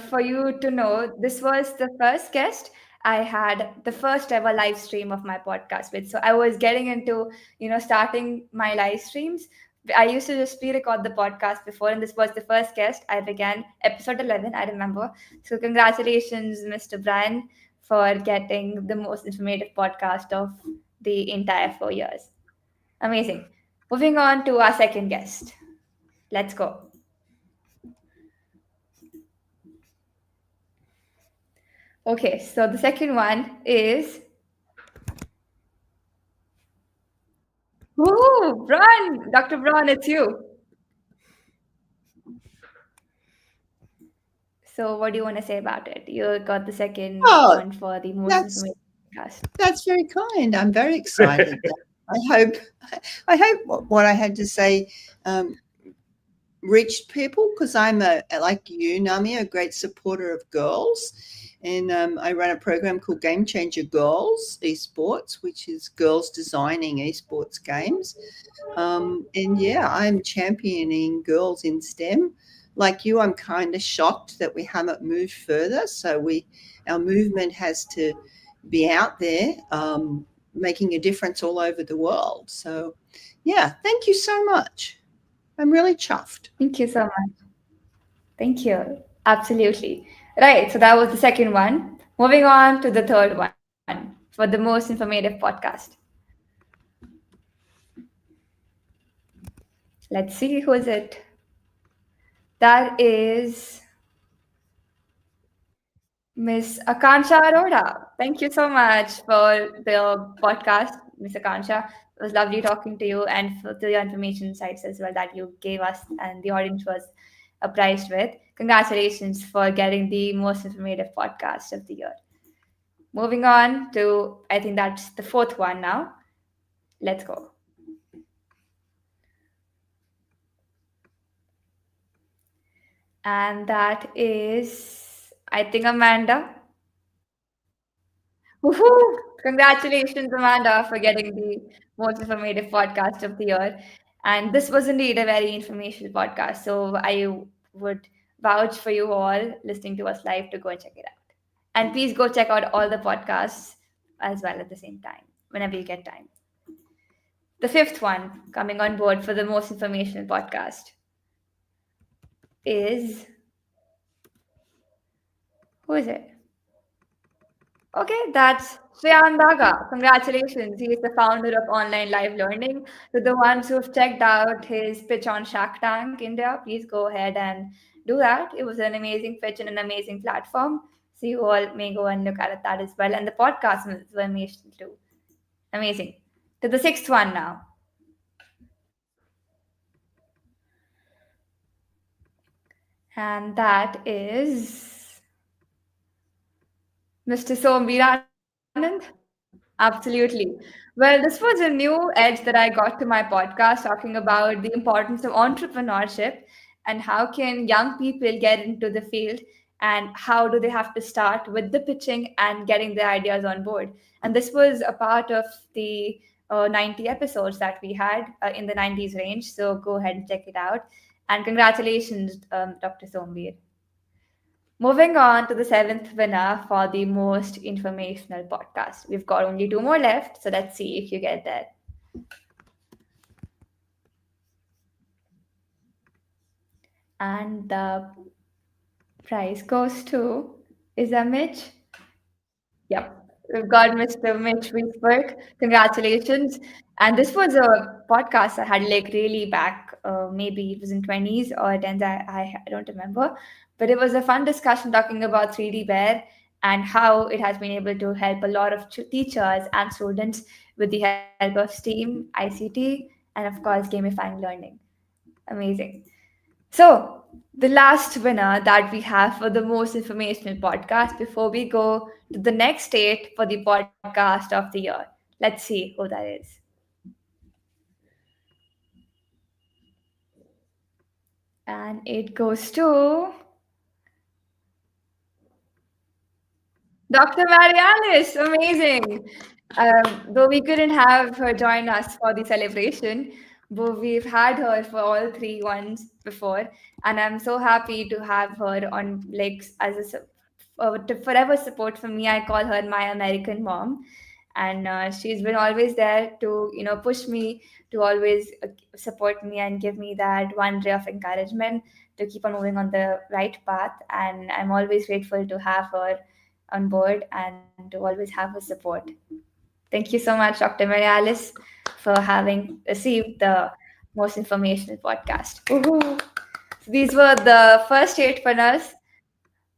for you to know, this was the first guest I had the first ever live stream of my podcast with. So I was getting into, starting my live streams. I used to just pre-record the podcast before, and this was the first guest. I began episode 11, I remember. So congratulations, Mr. Brian, for getting the most informative podcast of the entire 4 years. Amazing. Moving on to our second guest. Let's go. Okay, so the second one is. Ooh, Braun! Dr. Braun, it's you. So, what do you want to say about it? You got the second Oh, one for the most that's informative podcast. that's very kind. I'm very excited. I hope what I had to say reached people, because I'm like you, Nami, a great supporter of girls. And I run a program called Game Changer Girls Esports, which is girls designing esports games. And yeah, I'm championing girls in STEM. Like you, I'm kind of shocked that we haven't moved further. So our movement has to be out there, making a difference all over the world. So yeah, thank you so much. I'm really chuffed. Thank you so much. Thank you. Absolutely. Right, so that was the second one. Moving on to the third one for the most informative podcast. Let's see who is it. That is Miss Akansha Arora. Thank you so much for the podcast, Miss Akansha. It was lovely talking to you and for the information sites as well that you gave us and the audience was apprised with. Congratulations for getting the most informative podcast of the year. Moving on to, I think that's the fourth one now. Let's go. And that is, I think, Amanda. Woohoo! Congratulations, Amanda, for getting the most informative podcast of the year. And this was indeed a very informational podcast. So I would vouch for you all listening to us live to go and check it out. And please go check out all the podcasts as well at the same time, whenever you get time. The fifth one coming on board for the most informational podcast is. Who is it? Okay, that's Shreyam Daga. Congratulations. He is the founder of Online Live Learning. To the ones who've checked out his pitch on Shark Tank India, please go ahead and do that. It was an amazing pitch and an amazing platform. So you all may go and look at that as well. And the podcast was amazing too. Amazing. To the sixth one now. And that is Mr. Sombir Anand. Absolutely. Well, this was a new edge that I got to my podcast talking about the importance of entrepreneurship and how can young people get into the field and how do they have to start with the pitching and getting their ideas on board. And this was a part of the 90 episodes that we had in the 90s range. So go ahead and check it out. And congratulations, Dr. Sombir. Moving on to the seventh winner for the most informational podcast. We've got only two more left, so let's see if you get there. And the prize goes to, is that Mitch? Yep. we've got Mr. Mitch Wiesberg. Congratulations. And this was a podcast I had like really back, maybe it was in 20s or 10s, I don't remember. But it was a fun discussion talking about 3D Bear and how it has been able to help a lot of teachers and students with the help of STEAM, ICT, and of course, gamifying learning. Amazing. So, the last winner that we have for the most informational podcast before we go to the next state for the podcast of the year. Let's see who that is. And it goes to Dr. Marialis. Amazing. Though we couldn't have her join us for the celebration, but we've had her for all three ones before, and I'm so happy to have her on like as a to forever support for me. I call her my American mom, and she's been always there to push me to always support me and give me that one ray of encouragement to keep on moving on the right path. And I'm always grateful to have her on board and to always have her support. Thank you so much, Dr. Mary Alice, for having received the most informational podcast. Woohoo! So these were the first 8 winners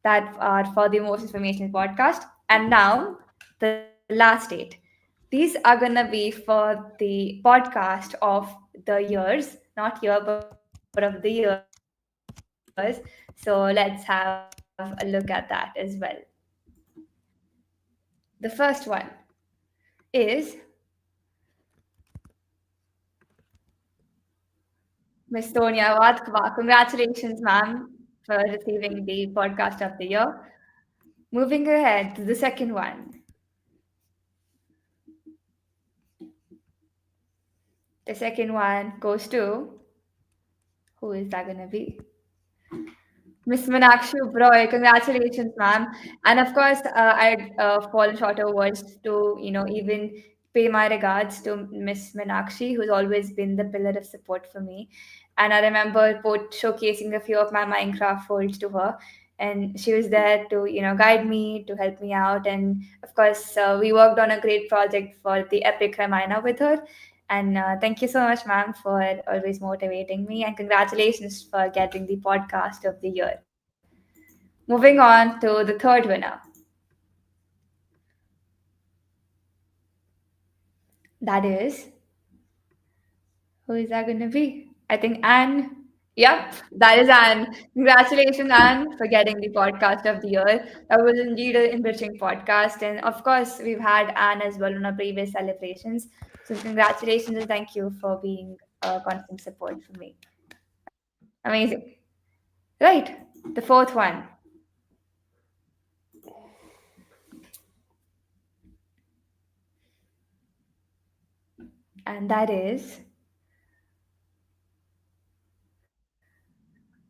that are for the most informational podcast. And now, the last 8. These are going to be for the podcast of the years, not year, but of the years. So let's have a look at that as well. The first one is Miss Sonia Vatkava. Congratulations, ma'am, for receiving the podcast of the year. Moving ahead to the second one. The second one goes to, who is that going to be? Miss Meenakshi Broy, congratulations, ma'am. And of course, I'd fallen short of words to, even pay my regards to Miss Meenakshi, who's always been the pillar of support for me. And I remember showcasing a few of my Minecraft folds to her. And she was there to, guide me, to help me out. And of course, we worked on a great project for the Epic Ramayana with her. And thank you so much, ma'am, for always motivating me. And congratulations for getting the podcast of the year. Moving on to the third winner. That is, who is that going to be? I think Anne. Yep, that is Anne. Congratulations, Anne, for getting the podcast of the year. That was indeed an enriching podcast. And of course, we've had Anne as well on our previous celebrations. So, congratulations and thank you for being a constant support for me. Amazing. Right, the fourth one. And that is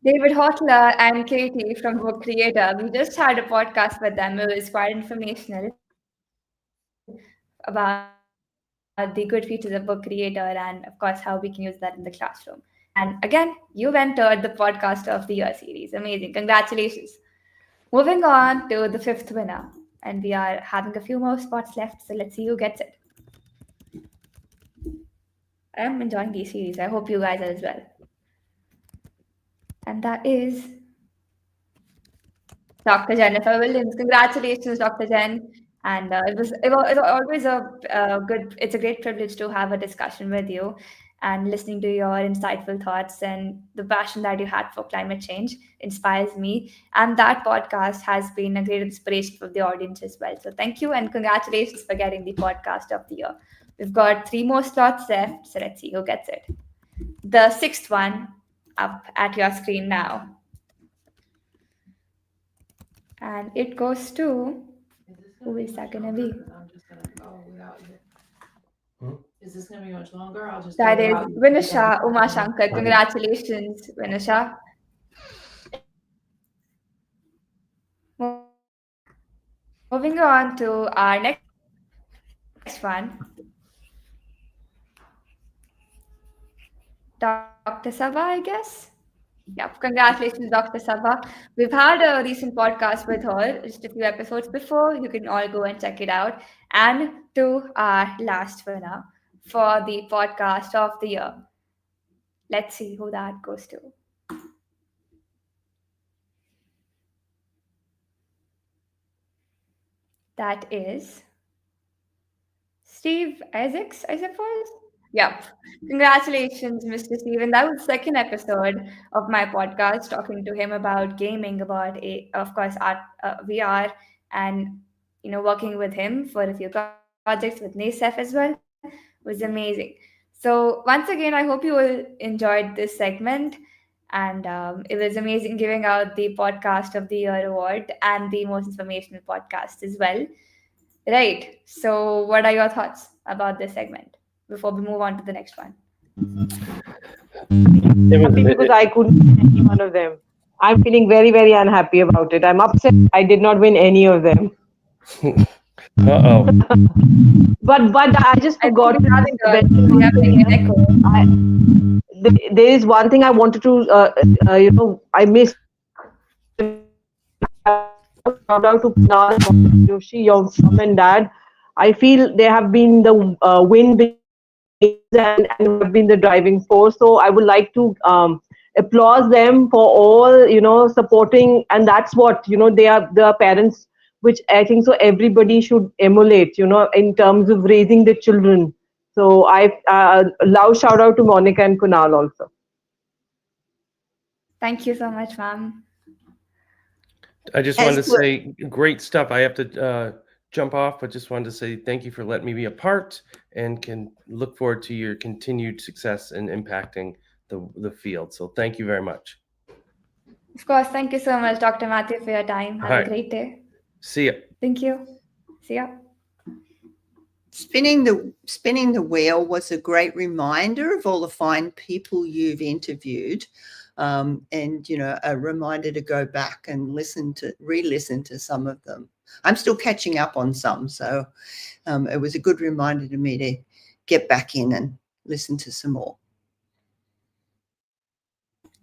David Hotler and Katie from Book Creator. We just had a podcast with them. It was quite informational about the good features of Book Creator and, of course, how we can use that in the classroom. And again, you've entered the podcast of the year series. Amazing. Congratulations. Moving on to the fifth winner. And we are having a few more spots left. So let's see who gets it. I am enjoying these series. I hope you guys are as well. And that is Dr. Jennifer Williams. Congratulations, Dr. Jen. And it was always it's a great privilege to have a discussion with you and listening to your insightful thoughts, and the passion that you had for climate change inspires me. And that podcast has been a great inspiration for the audience as well. So thank you and congratulations for getting the podcast of the year. We've got 3 more slots left, so let's see who gets it. The 6th one up at your screen now. And it goes to, who is that going to be? I'm just going to go without you. Is this going to be much longer? I'll just That is Vinasha Umashankar. Congratulations, Vinasha. Moving on to our next one. Dr. Sava, I guess. Yeah, congratulations, Dr. Sabha. We've had a recent podcast with her, just a few episodes before. You can all go and check it out. And to our last winner for the podcast of the year. Let's see who that goes to. That is Steve Isaacs, I suppose. Yep. Congratulations, Mr. Steven. That was the second episode of my podcast, talking to him about gaming, about of course, art, VR, and working with him for a few projects with NASEF as well was amazing. So once again, I hope you all enjoyed this segment, and it was amazing giving out the podcast of the year award and the most informational podcast as well. Right. So, what are your thoughts about this segment before we move on to the next one? Happy because I couldn't win any one of them. I'm feeling very, very unhappy about it. I'm upset I did not win any of them. Uh-oh. But I just I forgot think to that's mention we one are thing. getting an echo. There is one thing I wanted to, I missed. Shout out to Kunal and Joshi, your mom and dad. I feel they have been the wind and who have been the driving force. So I would like to applaud them for all supporting, and that's what they are the parents, which I think so everybody should emulate. In terms of raising the children. So I loud shout out to Monica and Kunal also. Thank you so much, ma'am. I just wanted to say great stuff. I have to jump off, but just wanted to say thank you for letting me be a part, and can look forward to your continued success in impacting the field. So thank you very much. Of course, thank you so much, Dr. Matthew, for your time. Have All a right. great day. See ya. Thank you. See ya. Spinning the wheel was a great reminder of all the fine people you've interviewed, and a reminder to go back and re-listen to some of them. I'm still catching up on some, so it was a good reminder to me to get back in and listen to some more.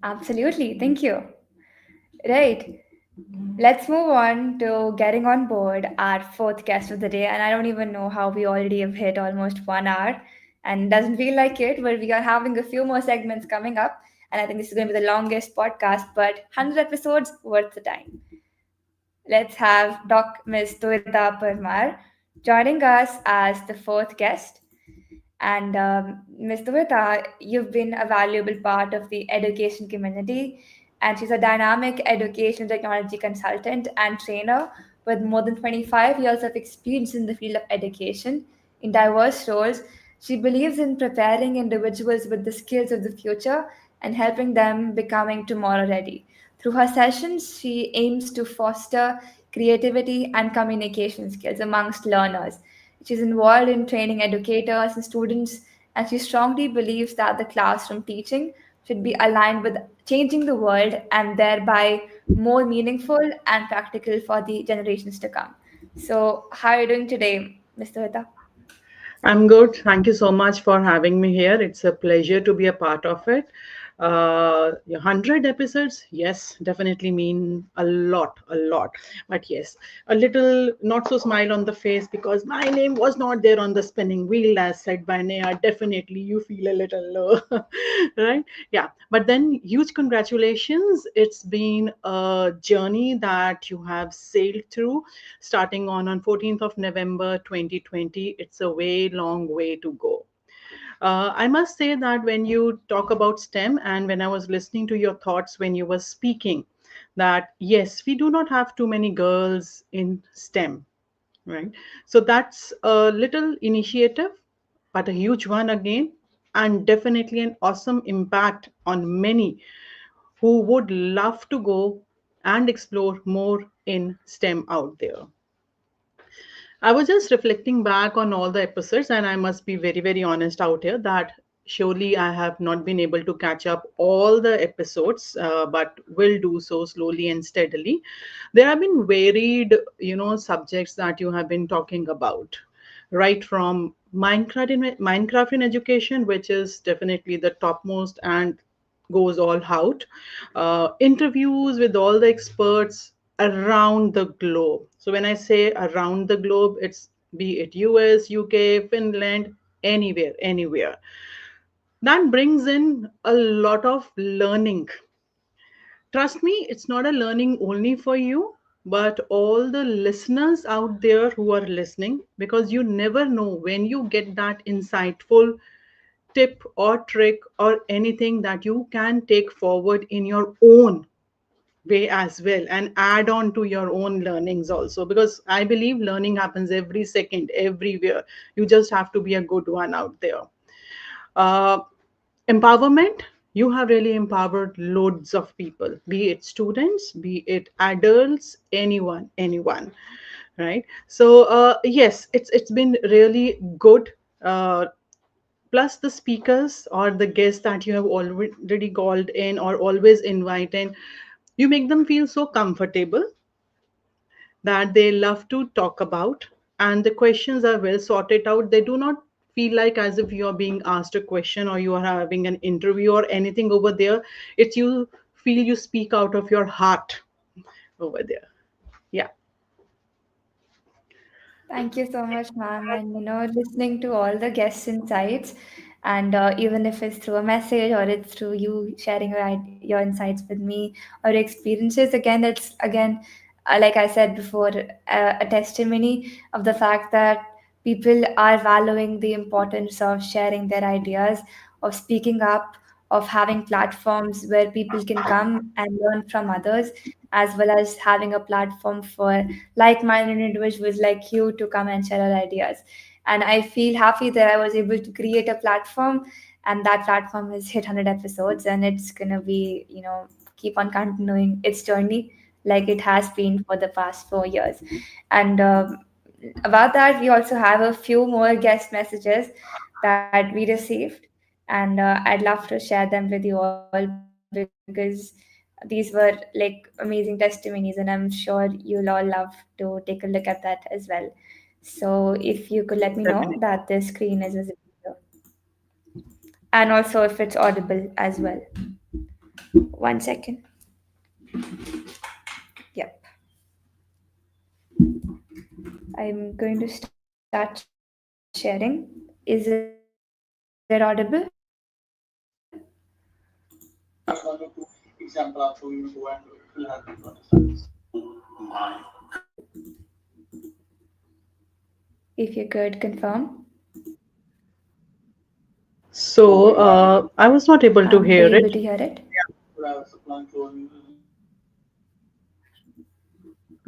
Absolutely. Thank you. Right. Let's move on to getting on board our fourth guest of the day. And I don't even know how we already have hit almost 1 hour, and doesn't feel like it, but we are having a few more segments coming up. And I think this is going to be the longest podcast, but 100 episodes worth the time. Let's have Ms. Dovita Parmar joining us as the fourth guest. And Ms. Dovita, you've been a valuable part of the education community, and she's a dynamic education technology consultant and trainer with more than 25 years of experience in the field of education in diverse roles. She believes in preparing individuals with the skills of the future and helping them becoming tomorrow ready. Through her sessions, she aims to foster creativity and communication skills amongst learners. She's involved in training educators and students, and she strongly believes that the classroom teaching should be aligned with changing the world and thereby more meaningful and practical for the generations to come. So, how are you doing today, Mr. Vita? I'm good. Thank you so much for having me here. It's a pleasure to be a part of it. 100 episodes, yes, definitely mean a lot, a lot. But yes, a little not so smile on the face because my name was not there on the spinning wheel, as said by Neha. Definitely, you feel a little low, right? Yeah. But then, huge congratulations. It's been a journey that you have sailed through, starting on 14th of November 2020. It's a way long way to go. I must say that when you talk about STEM, and when I was listening to your thoughts when you were speaking, that yes, we do not have too many girls in STEM, right? So that's a little initiative, but a huge one again, and definitely an awesome impact on many who would love to go and explore more in STEM out there. I was just reflecting back on all the episodes, and I must be very, very honest out here that surely I have not been able to catch up all the episodes, but will do so slowly and steadily. There have been varied, subjects that you have been talking about, right from Minecraft in education, which is definitely the topmost and goes all out. Interviews with all the experts around the globe. So when I say around the globe, it's be it US, UK, Finland, anywhere, anywhere. That brings in a lot of learning. Trust me, it's not a learning only for you, but all the listeners out there who are listening, because you never know when you get that insightful tip or trick or anything that you can take forward in your own way as well and add on to your own learnings also, because I believe learning happens every second everywhere. You just have to be a good one out there. uh, Empowerment, you have really empowered loads of people, be it students, be it adults, anyone, right? So yes, it's been really good. Plus the speakers or the guests that you have already called in or always invite in, you make them feel so comfortable that they love to talk about, and the questions are well sorted out. They do not feel like as if you are being asked a question or you are having an interview or anything over there. It's you feel you speak out of your heart over there. Yeah. Thank you so much, ma'am. And listening to all the guests' insights, and even if it's through a message or it's through you sharing your insights with me or experiences, again, it's again, like I said before, a testimony of the fact that people are valuing the importance of sharing their ideas, of speaking up, of having platforms where people can come and learn from others, as well as having a platform for like-minded individuals like you to come and share our ideas. And I feel happy that I was able to create a platform, and that platform has hit 100 episodes, and it's gonna be, keep on continuing its journey like it has been for the past 4 years. And about that, we also have a few more guest messages that we received, and I'd love to share them with you all because these were like amazing testimonies, and I'm sure you'll all love to take a look at that as well. So if you could let me know that the Definitely. screen is visible here, and also if it's audible as well. 1 second. Yep. I'm going to start sharing. Is it audible? If you could confirm. So I was not able to Are you hear able it. to hear it?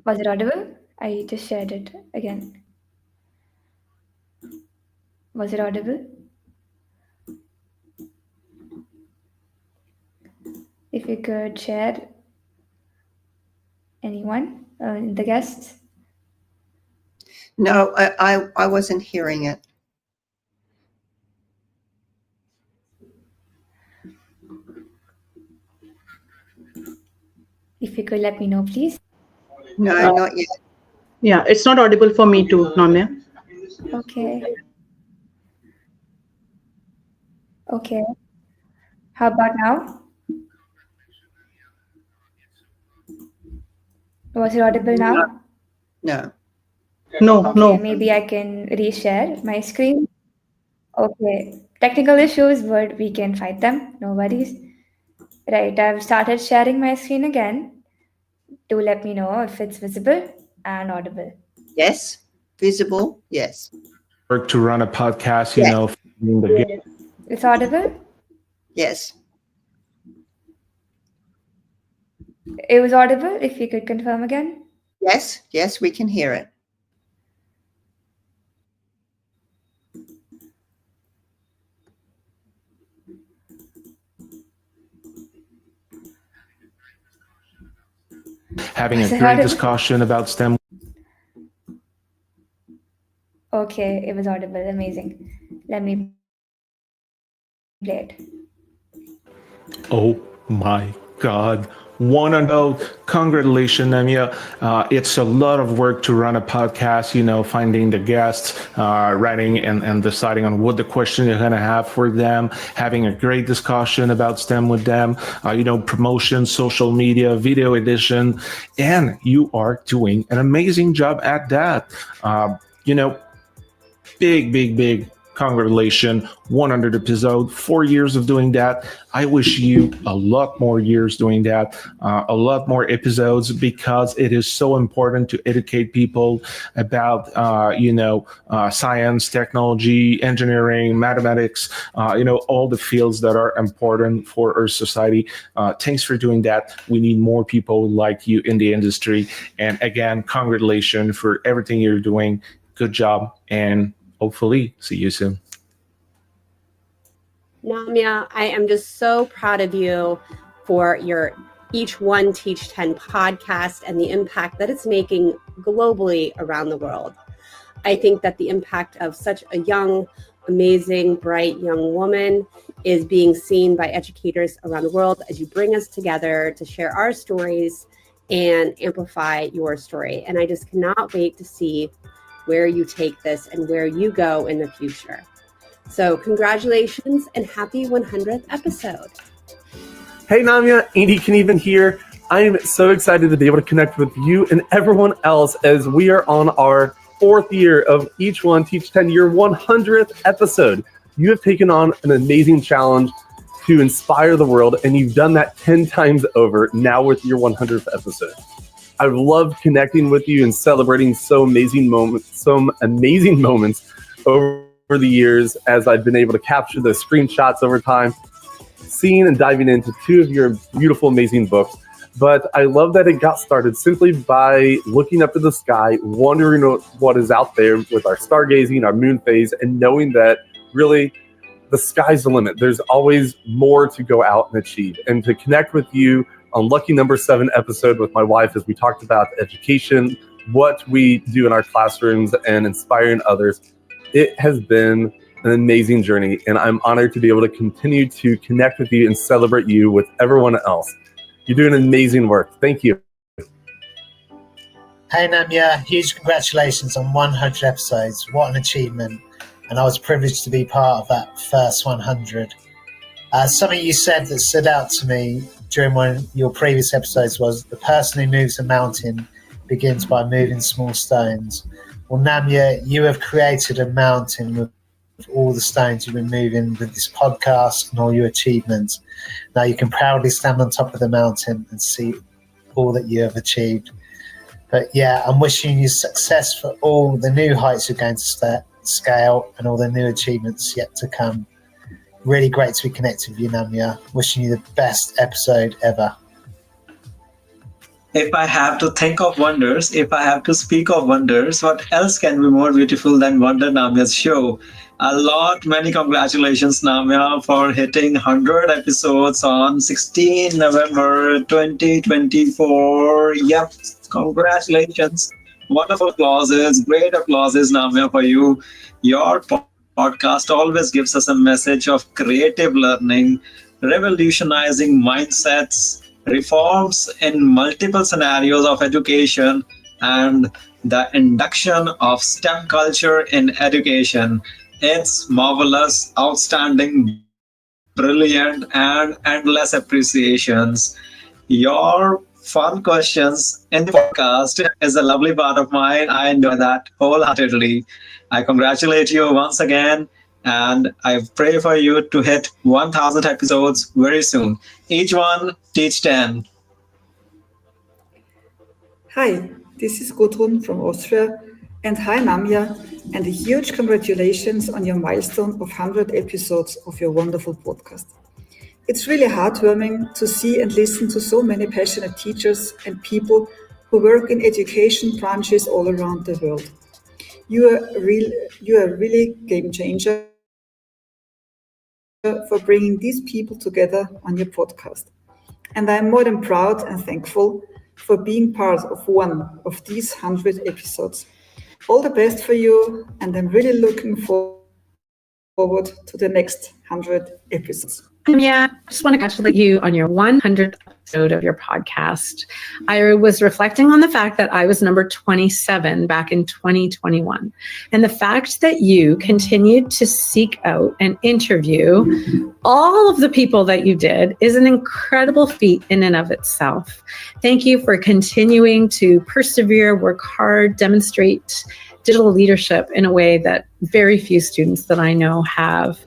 Was it audible? I just shared it again. Was it audible? If you could share, anyone, the guests. No, I wasn't hearing it. If you could let me know, please. No, Uh, not yet. yeah, it's not audible for me too, Namya. Okay. Okay. How about now? Was it audible now? No. No, Okay, no. maybe I can reshare my screen. Okay. Technical issues, but we can fight them. No worries. Right, I've started sharing my screen again. Do let me know if it's visible and audible. Yes. Visible. Yes. Work to run a podcast, Yes. It's audible? Yes. It was audible, if you could confirm again. Yes. Yes. We can hear it. having a Was it great audible? discussion about STEM. Okay, it was audible. Amazing. Let me play it. Oh my God. 100. Congratulations, Namia. It's a lot of work to run a podcast, finding the guests, writing and deciding on what the question you're going to have for them, having a great discussion about STEM with them, promotion, social media, video edition, and you are doing an amazing job at that. Big congratulations. 100 episode, 4 years of doing that. I wish you a lot more years doing that, a lot more episodes, because it is so important to educate people about science, technology, engineering, mathematics, all the fields that are important for our society. Thanks for doing that. We need more people like you in the industry. And again, congratulations for everything you're doing. Good job, and hopefully see you soon. Namia, I am just so proud of you for your Each One Teach 10 podcast and the impact that it's making globally around the world. I think that the impact of such a young, amazing, bright young woman is being seen by educators around the world as you bring us together to share our stories and amplify your story. And I just cannot wait to see where you take this and where you go in the future. So congratulations and happy 100th episode. Hey Namia, Andy Knieven here. I am so excited to be able to connect with you and everyone else as we are on our 4th year of Each One Teach 10, your 100th episode. You have taken on an amazing challenge to inspire the world, and you've done that 10 times over now with your 100th episode. I've loved connecting with you and celebrating some amazing moments over the years as I've been able to capture the screenshots over time, seeing and diving into 2 of your beautiful, amazing books. But I love that it got started simply by looking up to the sky, wondering what is out there with our stargazing, our moon phase, and knowing that really the sky's the limit. There's always more to go out and achieve. And to connect with you on Lucky Number 7 episode with my wife as we talked about education, what we do in our classrooms, and inspiring others, it has been an amazing journey, and I'm honored to be able to continue to connect with you and celebrate you with everyone else. You're doing amazing work. Thank you. Hey Namia, huge congratulations on 100 episodes. What an achievement. And I was privileged to be part of that first 100. Something you said that stood out to me during one of your previous episodes was the person who moves a mountain begins by moving small stones. Well, Namia, you have created a mountain with all the stones you've been moving with this podcast and all your achievements. Now you can proudly stand on top of the mountain and see all that you have achieved. But yeah, I'm wishing you success for all the new heights you're going to scale and all the new achievements yet to come. Really great to be connected with you, Namia. Wishing you the best episode ever. If I have to think of wonders, if I have to speak of wonders, what else can be more beautiful than Wonder Namia's show? Many congratulations, Namia, for hitting 100 episodes on 16 November 2024. Yep, congratulations. Wonderful applauses, great applauses, Namia, for you. Your podcast always gives us a message of creative learning, revolutionizing mindsets, reforms in multiple scenarios of education, and the induction of STEM culture in education. It's marvelous, outstanding, brilliant, and endless appreciations. Your fun questions in the podcast is a lovely part of mine. I enjoy that wholeheartedly. I congratulate you once again, and I pray for you to hit 1,000 episodes very soon. Each One Teach 10. Hi, this is Gudrun from Austria, and hi Namia, and a huge congratulations on your milestone of 100 episodes of your wonderful podcast. It's really heartwarming to see and listen to so many passionate teachers and people who work in education branches all around the world. You are really game changer for bringing these people together on your podcast. And I'm more than proud and thankful for being part of one of these 100 episodes. All the best for you, and I'm really looking forward to the next 100 episodes. Yeah, I just want to congratulate you on your 100th episode of your podcast, I was reflecting on the fact that I was number 27 back in 2021. And the fact that you continued to seek out and interview all of the people that you did is an incredible feat in and of itself. Thank you for continuing to persevere, work hard, demonstrate digital leadership in a way that very few students that I know have.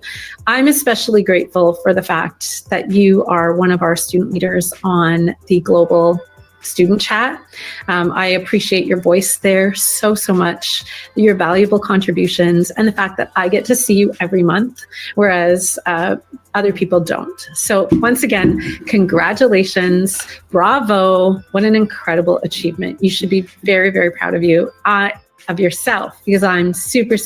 I'm especially grateful for the fact that you are one of our student leaders on the global student chat. I appreciate your voice there so much, your valuable contributions, and the fact that I get to see you every month, whereas other people don't. So once again, congratulations, bravo, what an incredible achievement. You should be very, very proud of of yourself, because I'm super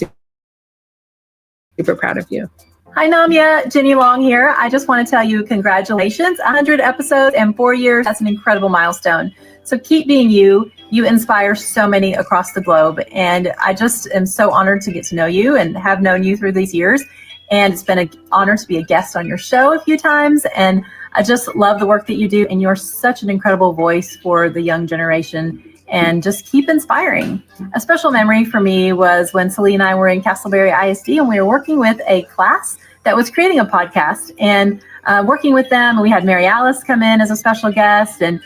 proud of you. Hi, Namya. Jenny Long here. I just want to tell you congratulations. 100 episodes and 4 years. That's an incredible milestone. So keep being you. You inspire so many across the globe. And I just am so honored to get to know you and have known you through these years. And it's been an honor to be a guest on your show a few times. And I just love the work that you do. And you're such an incredible voice for the young generation. And just keep inspiring. A special memory for me was when Celine and I were in Castleberry ISD and we were working with a class that was creating a podcast and working with them. And we had Mary Alice come in as a special guest, and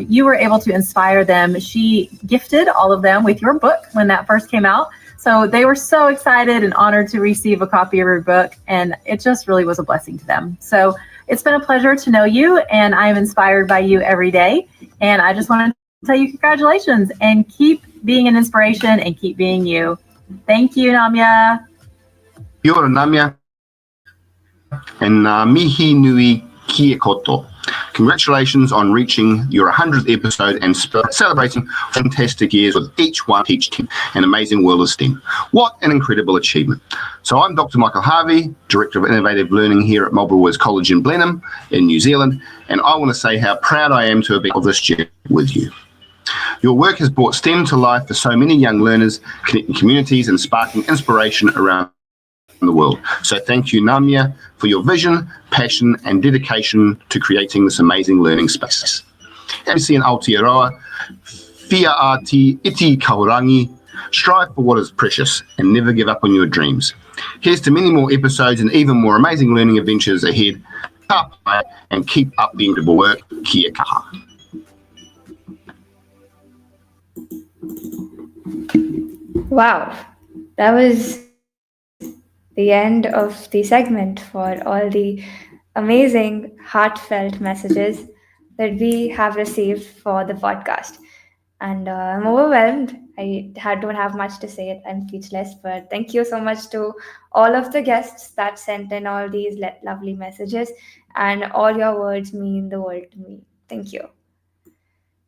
you were able to inspire them. She gifted all of them with your book when that first came out. So they were so excited and honored to receive a copy of your book. And it just really was a blessing to them. So it's been a pleasure to know you, and I am inspired by you every day. And I just want to tell you congratulations, and keep being an inspiration and keep being you. Thank you, Namya. Kia ora, Namya. And mihi nui kia koto. Congratulations on reaching your 100th episode and celebrating fantastic years with each one teach team, an amazing world of STEM. What an incredible achievement. So I'm Dr. Michael Harvey, Director of Innovative Learning here at Marlborough Boys College in Blenheim in New Zealand, and I want to say how proud I am to have been on this journey with you. Your work has brought STEM to life for so many young learners, connecting communities and sparking inspiration around the world. So thank you, Namya, for your vision, passion, and dedication to creating this amazing learning space. MC in Aotearoa, Fia Ati Iti Kaurangi, strive for what is precious and never give up on your dreams. Here's to many more episodes and even more amazing learning adventures ahead. Ka pai, and keep up the incredible work. Kia kaha. Wow, that was the end of the segment for all the amazing, heartfelt messages that we have received for the podcast. And I'm overwhelmed. Don't have much to say. I'm speechless. But thank you so much to all of the guests that sent in all these lovely messages. And all your words mean the world to me. Thank you.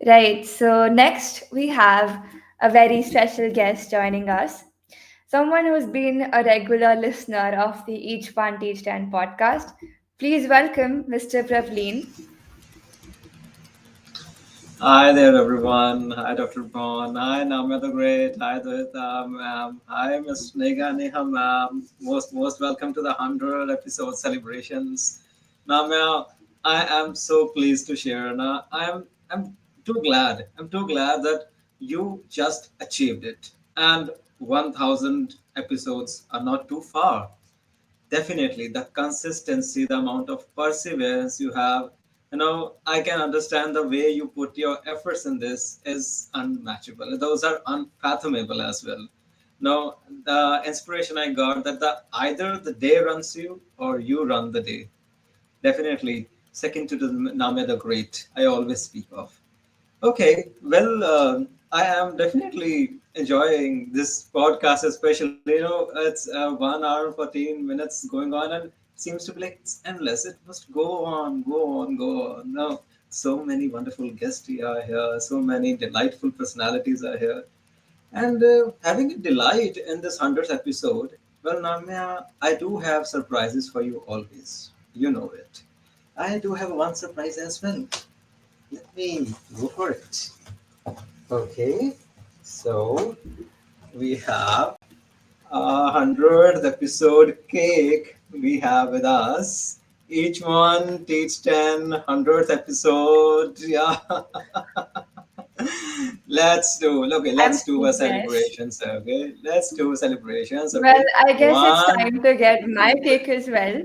Right. So next we have a very special guest joining us. Someone who's been a regular listener of the Each One Teach 10 podcast. Please welcome Mr. Pravleen. Hi there, everyone. Hi, Dr. Braun. Hi, Namya the Great. Hi, Dvita ma'am. Hi, Ms. Nega Neha ma'am. Most welcome to the 100 episode celebrations. Namya, I am so pleased to share. Now, I'm too glad. I'm too glad that you just achieved it. And 1,000 episodes are not too far. Definitely, the consistency, the amount of perseverance you have, I can understand the way you put your efforts in this is unmatchable. Those are unfathomable as well. Now, the inspiration I got that either the day runs you or you run the day. Definitely, second to the Namya the Great, I always speak of. Okay, well, I am definitely enjoying this podcast, especially, it's 1 hour, 14 minutes going on, and it seems to be like it's endless. It must go on, go on, go on. Now, so many wonderful guests are here, so many delightful personalities are here. And having a delight in this 100th episode, well, Namya, I do have surprises for you always. You know it. I do have one surprise as well. Let me go for it. Okay, so we have a 100th episode cake we have with us. Each one teach 10, 100th episode. Yeah. I'm Let's do a speechless. celebration. So, okay, let's do celebrations. Well, Okay, I guess it's one. time to get my cake as well.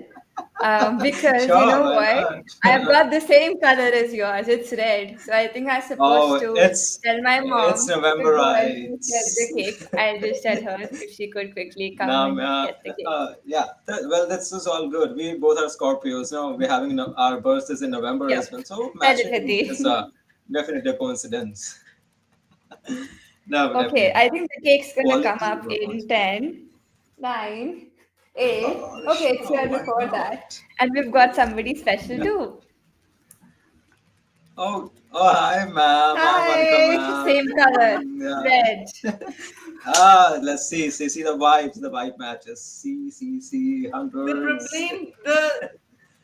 Because you Sure, know why what? I've not? got the same color as yours. It's red. So I think I'm supposed Oh, to it's tell my it's mom to November, go help right? me share the cake. I'll just tell her if she could quickly come Now, and get the cake. yeah. Well, that's just all good. We both are Scorpios. No, we're having our birthdays in November as Yep. well. So matching Telepathy. is definitely a coincidence. No, Okay, definitely. I think the cake's gonna come Quality up over in quantity. 10, 9, 8. Okay, it's Sure, here why before that. not? And we've got somebody special too. Hi, ma'am. Hi, Monica, Hi, ma'am. same color, red. Yeah. Let's see the vibes. The vibe matches. See, The hundreds. problem,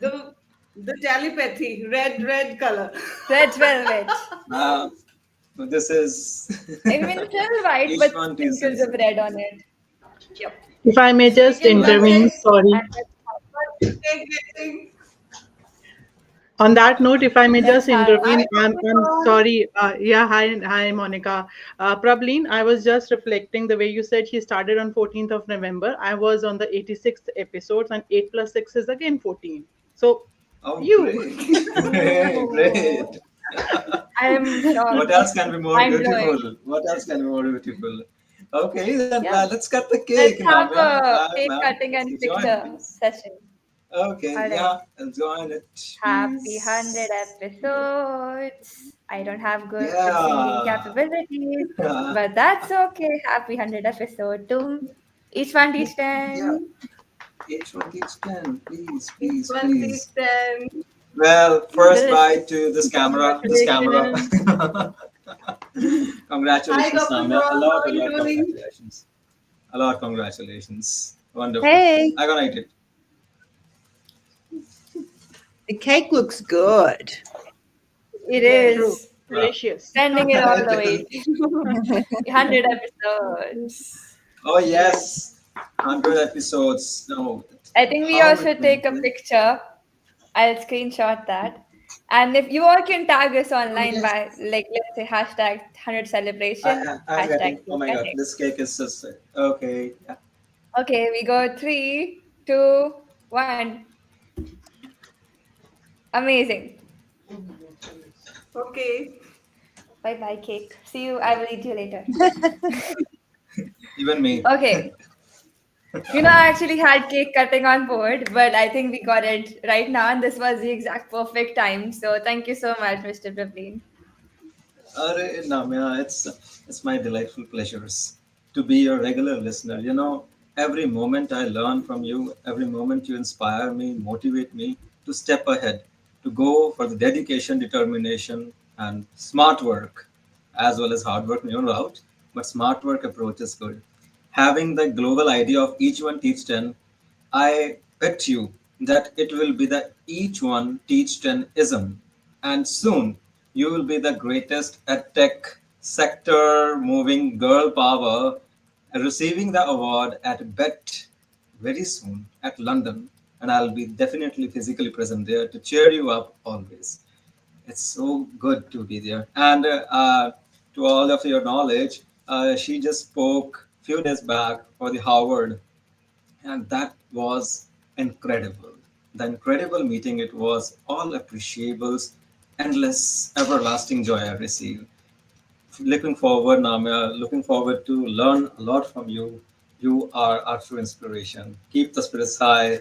the the telepathy, red color. Red velvet. Uh, this is I mean, it's a little white, each but one sprinkles teaches. of red on it. Yep. If I may So we just can Love intervene, it. witness sorry. And let's cake getting. On that note, if I may just have Hi, intervene, I'm Monica. sorry. Yeah, hi, Monica. Prableen, I was just reflecting the way you said he started on 14th of November. I was on the 86th episodes, and 8 plus 6 is again 14. So, Oh, you. great, great. I'm shocked. What else can be more Mind blowing. beautiful? What else can be more beautiful? Okay, then Yeah. let's cut the Let's cake, have Namya. a Hi, cake ma'am. cutting and Join, picture please. session. Okay, All right. yeah, I'll join it, Happy 100 please. episodes. I don't have good singing Yeah. capabilities, but that's okay. Happy 100 episode too. Each one teach Yeah. 10. Each one teach 10, please, Each please, one teach please. 10. Well, first This. bye to this camera. This camera. Congratulations. Hi, Congratulations, Dr. Namya. Brown. How are A you lot, doing? congratulations. A lot, congratulations. Wonderful. Hey. I'm gonna eat it. The cake looks good. It True. is. Delicious. Sending it all the It way. is. 100 episodes. Oh yes, 100 episodes. No, I think we all how should it take a went. picture. I'll screenshot that. And if you all can tag us Oh online yes. by, like, let's say hashtag 100 celebration, I'm hashtag getting. Oh cake my God, cutting. this cake is so sick. Okay. Yeah. Okay, we go 3, 2, 1. Amazing. Okay. Bye bye, cake. See you. I will eat you later. Even me. Okay. I actually had cake cutting on board, but I think we got it right now, and this was the exact perfect time. So thank you so much, Mr. Praveen. Namya, it's my delightful pleasures to be your regular listener. Every moment I learn from you, every moment you inspire me, motivate me to step ahead, to go for the dedication, determination, and smart work, as well as hard work, no doubt. But smart work approach is good. Having the global idea of each one teach 10, I bet you that it will be the each one teach 10 ism. And soon you will be the greatest at tech sector moving girl power, receiving the award at BET very soon at London. And I'll be definitely physically present there to cheer you up always. It's so good to be there. And to all of your knowledge, she just spoke few days back for the Harvard, and that was incredible. The incredible meeting it was, all appreciables, endless, everlasting joy I received. Looking forward, Namya, looking forward to learn a lot from you. You are our true inspiration. Keep the spirits high.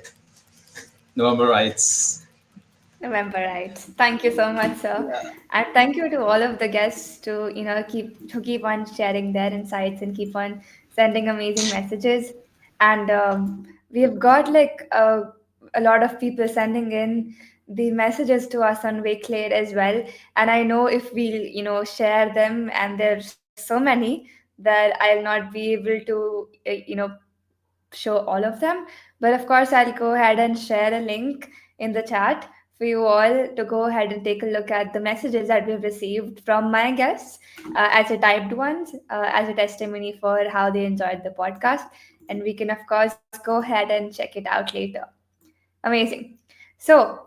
November rights. Remember, right? Thank you so much, sir, Yeah. and thank you to all of the guests to keep on sharing their insights and keep on sending amazing messages. And we've got like a lot of people sending in the messages to us on Wakelet as well. And I know if we share them, and there's so many that I'll not be able to show all of them. But of course, I'll go ahead and share a link in the chat for you all to go ahead and take a look at the messages that we've received from my guests as a typed ones, as a testimony for how they enjoyed the podcast. And we can, of course, go ahead and check it out later. Amazing. So,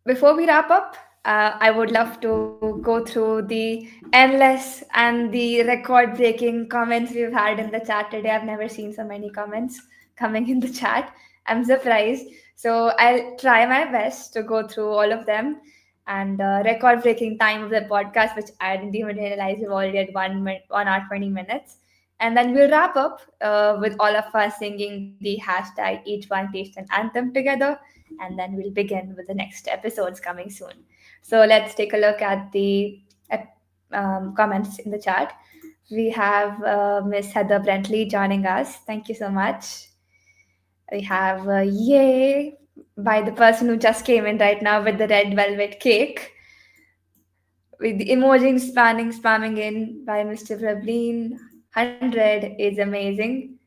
before we wrap up, I would love to go through the endless and the record breaking comments we've had in the chat today. I've never seen so many comments coming in the chat. I'm surprised. So I'll try my best to go through all of them. And record breaking time of the podcast, which I didn't even realize we've already at 1 hour 20 minutes. And then we'll wrap up with all of us singing the hashtag each one taste an anthem together. And then we'll begin with the next episodes coming soon. So let's take a look at the comments in the chat. We have Miss Heather Brentley joining us. Thank you so much. We have yay by the person who just came in right now with the red velvet cake. With the emojis spamming in by Mr. Pravleen. 100 is amazing.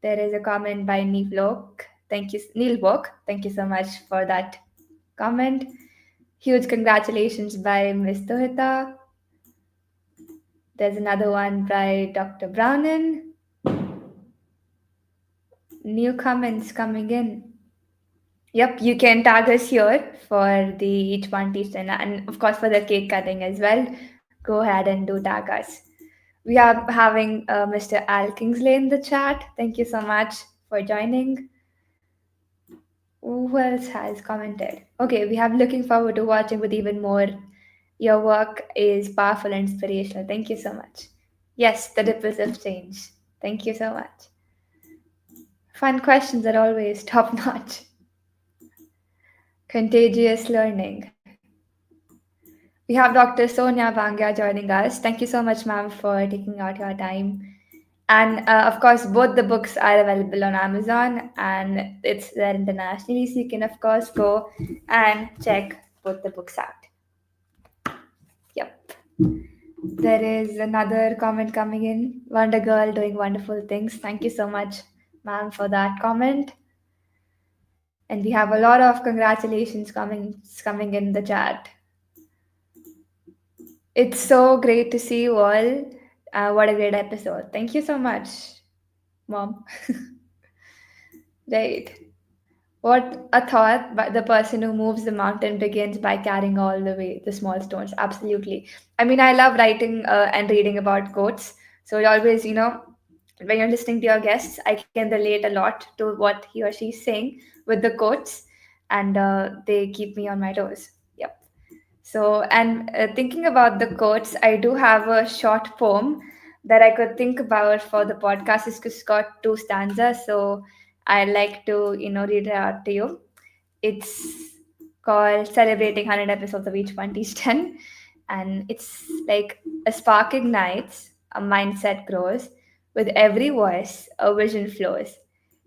There is a comment by Neil Walk. Neil Walk. Thank you so much for that comment. Huge congratulations by Ms. Tohita. There's another one by Dr. Brownen. New comments coming in. Yep, you can tag us here for the each one teach and of course for the cake cutting as well. Go ahead and do tag us. We are having Mr. Al Kingsley in the chat. Thank you so much for joining. Who else has commented? Okay, we have looking forward to watching with even more. Your work is powerful and inspirational. Thank you so much. Yes, the ripples of change. Thank you so much. Fun questions are always top notch. Contagious learning. We have Dr. Sonia Bangya joining us. Thank you so much, ma'am, for taking out your time. And of course, both the books are available on Amazon and it's there internationally. So you can, of course, go and check both the books out. Yep. There is another comment coming in. Wonder Girl doing wonderful things. Thank you so much, ma'am, for that comment. And we have a lot of congratulations coming in the chat. It's so great to see you all. What a great episode. Thank you so much, Mom. Right. What a thought, but the person who moves the mountain begins by carrying all the way the small stones. Absolutely. I mean, I love writing and reading about quotes. So it always, when you're listening to your guests, I can relate a lot to what he or she is saying with the quotes, and they keep me on my toes. Yep. So, and thinking about the quotes, I do have a short poem that I could think about for the podcast. It's got 2 stanzas, so I like to, read it out to you. It's called Celebrating 100 Episodes of Each One Teach 10. And it's like a spark ignites, a mindset grows. With every voice, a vision flows.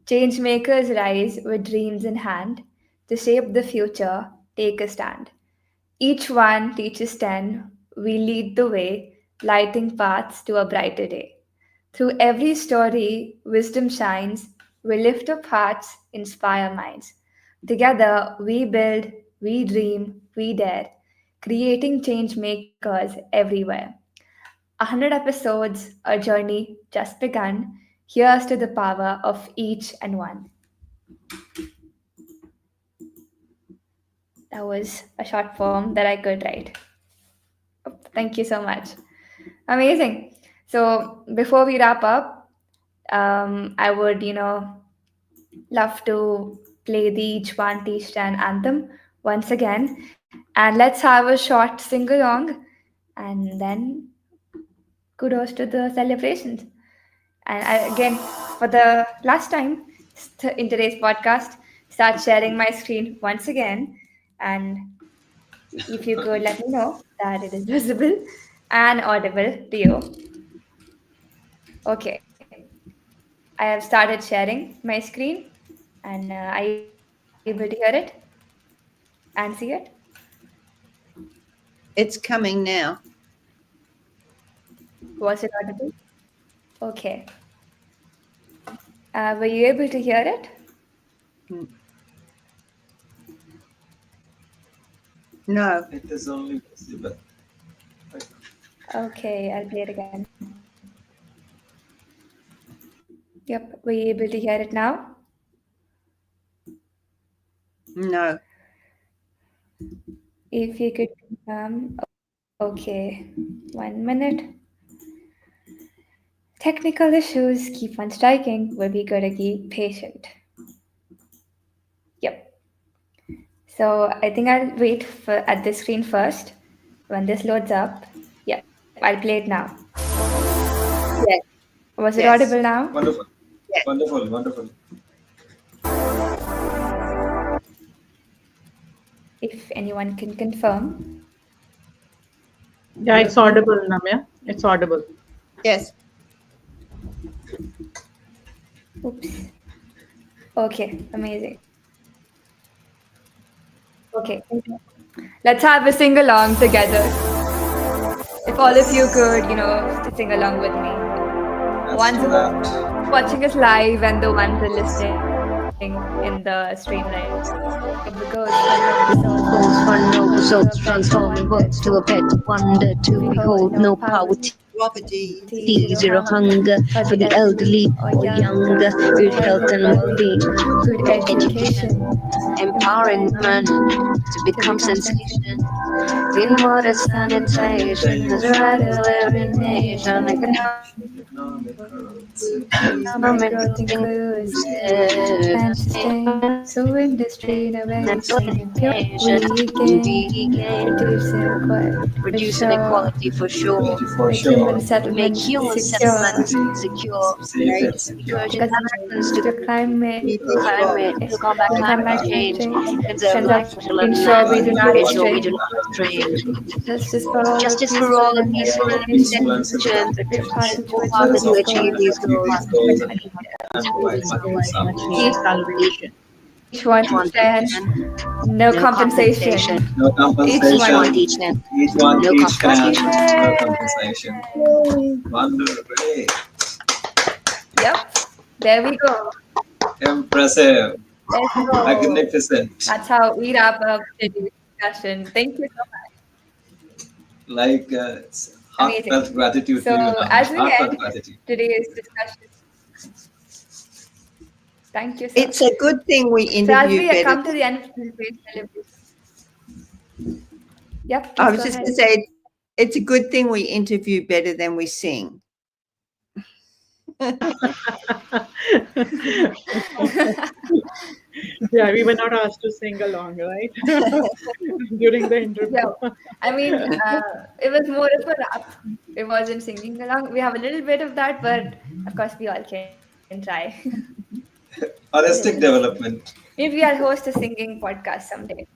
Change makers rise with dreams in hand. To shape the future, take a stand. Each one teaches 10. We lead the way, lighting paths to a brighter day. Through every story, wisdom shines. We lift up hearts, inspire minds. Together, we build, we dream, we dare, creating change makers everywhere. 100 episodes, a journey just begun. Here's to the power of each and one. That was a short poem that I could write. Thank you so much. Amazing. So before we wrap up, I would, love to play the Each One Teach 10 anthem once again. And let's have a short sing along and then kudos to the celebrations. And again, for the last time in today's podcast, start sharing my screen once again. And if you could let me know that it is visible and audible to you. Okay. I have started sharing my screen. And are you able to hear it and see it? It's coming now. Was it audible? Okay. Were you able to hear it? No. It is only visible. Okay, I'll play it again. Yep, were you able to hear it now? No. If you could confirm. Okay, 1 minute. Technical issues keep on striking. We'll be gotta be patient. Yep. So I think I'll wait for at this screen first. When this loads up, yep, I'll play it now. Yes. Was it Yes. audible now? Wonderful. Yes. Wonderful. Wonderful. If anyone can confirm. Yeah, it's audible, Namya. It's audible. Yes. Oops. Okay, amazing. Okay, let's have a sing along together. If all of you could, sing along with me. Ones who are watching us live and the ones who are listening in the streamline. Because Fun episodes transforming words to a pet wonder to behold, no poverty, zero hunger for the elderly or younger, good health and well-being, good education, empowering women to become sensation. Clean water, sanitation is right of every nation. Economic growth inclusive and sustain. So industry innovation and pure we gain, reduce inequality for sure. Make human Make settlement human secure. settlements secure. Encourage Americans to climate, to combat climate change, conserve life, ensure we do not ensure we stray. do not stray. Justice for all the Justice for peaceful all, the and peaceful and nation. nation. Which party to Work hard to achieve achieve these these goals. goals. Salvation. Each one can, no compensation. No compensation. Each one Each one No each can. compensation. No compensation. Wonderful. Great. Yep, there we go. Impressive. Let's go. Magnificent. That's how we wrap up today's discussion. Thank you so much. Like it's heartfelt gratitude So to you. as we Heartfelt end gratitude. today's discussion, thank you, sir. It's a good thing we So as interview we better. come to the end of today's celebration. Yep. I please was go just ahead. going to say, it's a good thing we interview better than we sing. Yeah, we were not asked to sing along, right? During the interview. Yeah, I mean, it was more of a rap. It wasn't singing along. We have a little bit of that, but of course, we all can try. Holistic development. Maybe I'll host a singing podcast someday.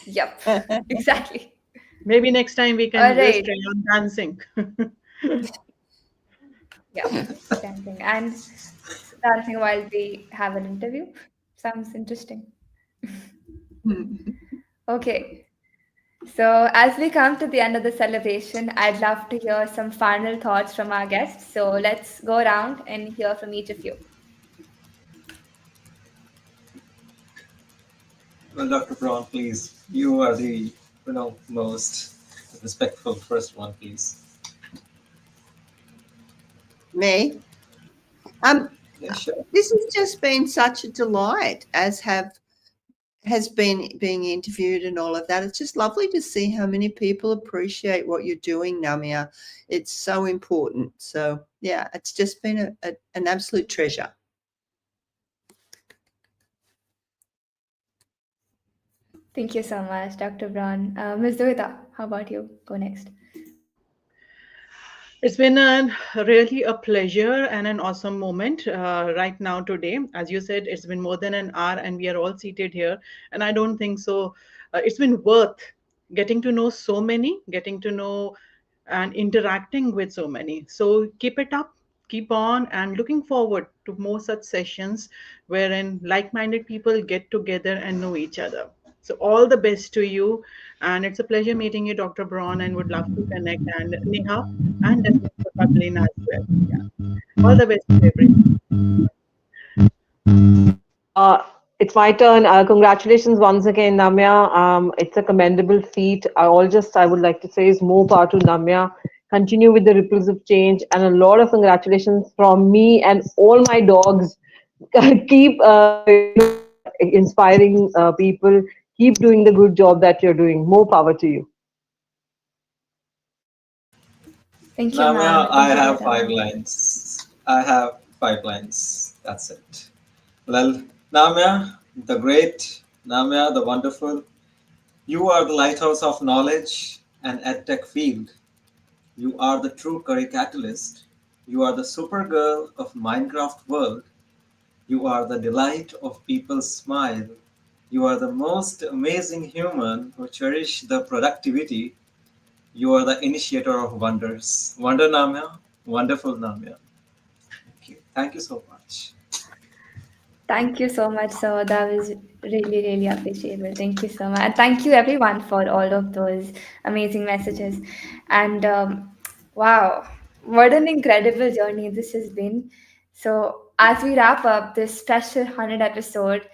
Yep, exactly. Maybe next time we can All just right. try on dancing. Yeah, dancing and dancing while we have an interview. Sounds interesting. Okay. So as we come to the end of the celebration, I'd love to hear some final thoughts from our guests. So let's go around and hear from each of you. Well, Dr. Braun, please. You are the most respectful first one, please. Me? Yeah, sure. This has just been such a delight, as has been being interviewed and all of that. It's just lovely to see how many people appreciate what you're doing, Namia. It's so important. So yeah, it's just been an absolute treasure. Thank you so much, Dr. Braun. Ms. Dovita, how about you? Go next. It's been really a pleasure and an awesome moment right now today. As you said, it's been more than an hour and we are all seated here. And I don't think so. It's been worth getting to know so many, getting to know and interacting with so many. So keep it up, keep on, and looking forward to more such sessions wherein like-minded people get together and know each other. So all the best to you. And it's a pleasure meeting you, Dr. Braun, and would love to connect. And Neha and Kathleen as well. Yeah. All the best to everyone. It's my turn. Congratulations once again, Namya. It's a commendable feat. I would like to say is more power to Namya. Continue with the ripples of change, and a lot of congratulations from me and all my dogs. Keep inspiring people. Keep doing the good job that you're doing. More power to you. Thank you, ma'am. Namya, I Thank you, have madam. 5 lines. I have 5 lines. That's it. Well, Namya, the great, Namya, the wonderful, you are the lighthouse of knowledge and edtech field. You are the true curry catalyst. You are the supergirl of Minecraft world. You are the delight of people's smile. You are the most amazing human who cherish the productivity. You are the initiator of wonders. Wonder Namya, wonderful Namya. Thank you. Thank you so much. Thank you so much, sir. That was really, really appreciable. Thank you so much. And thank you, everyone, for all of those amazing messages. And wow, what an incredible journey this has been. So, as we wrap up this special 100 episode,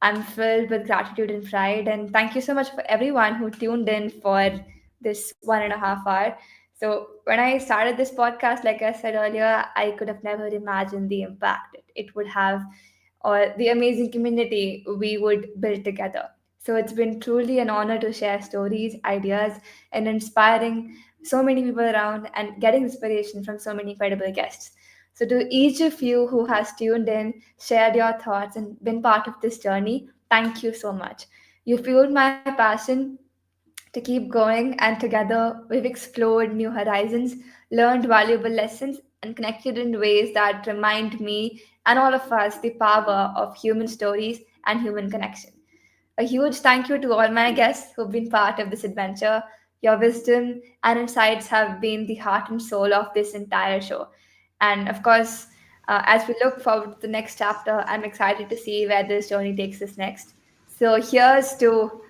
I'm filled with gratitude and pride. And thank you so much for everyone who tuned in for this 1.5 hour. So, when I started this podcast, like I said earlier, I could have never imagined the impact it would have or the amazing community we would build together. So it's been truly an honor to share stories, ideas, and inspiring so many people around and getting inspiration from so many incredible guests. So, to each of you who has tuned in, shared your thoughts, and been part of this journey, thank you so much. You fueled my passion to keep going, and together we've explored new horizons, learned valuable lessons, and connected in ways that remind me and all of us the power of human stories and human connection. A huge thank you to all my guests who've been part of this adventure. Your wisdom and insights have been the heart and soul of this entire show. And of course, as we look forward to the next chapter, I'm excited to see where this journey takes us next. So here's to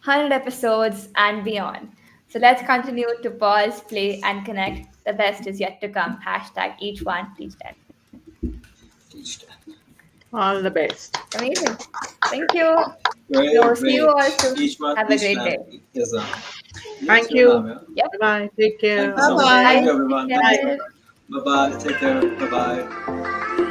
100 episodes and beyond. So let's continue to pause, play, and connect. The best is yet to come. Hashtag each one, teach 10. All the best. Amazing. Thank you. Great, So see you great. all soon. Each one, Have a each great time. day. Yes, Thank too, you. Namya. Yep. Bye. Take care. Thank you so much. Thank you, Bye. everyone. Take care. Bye bye. Take care. Bye bye.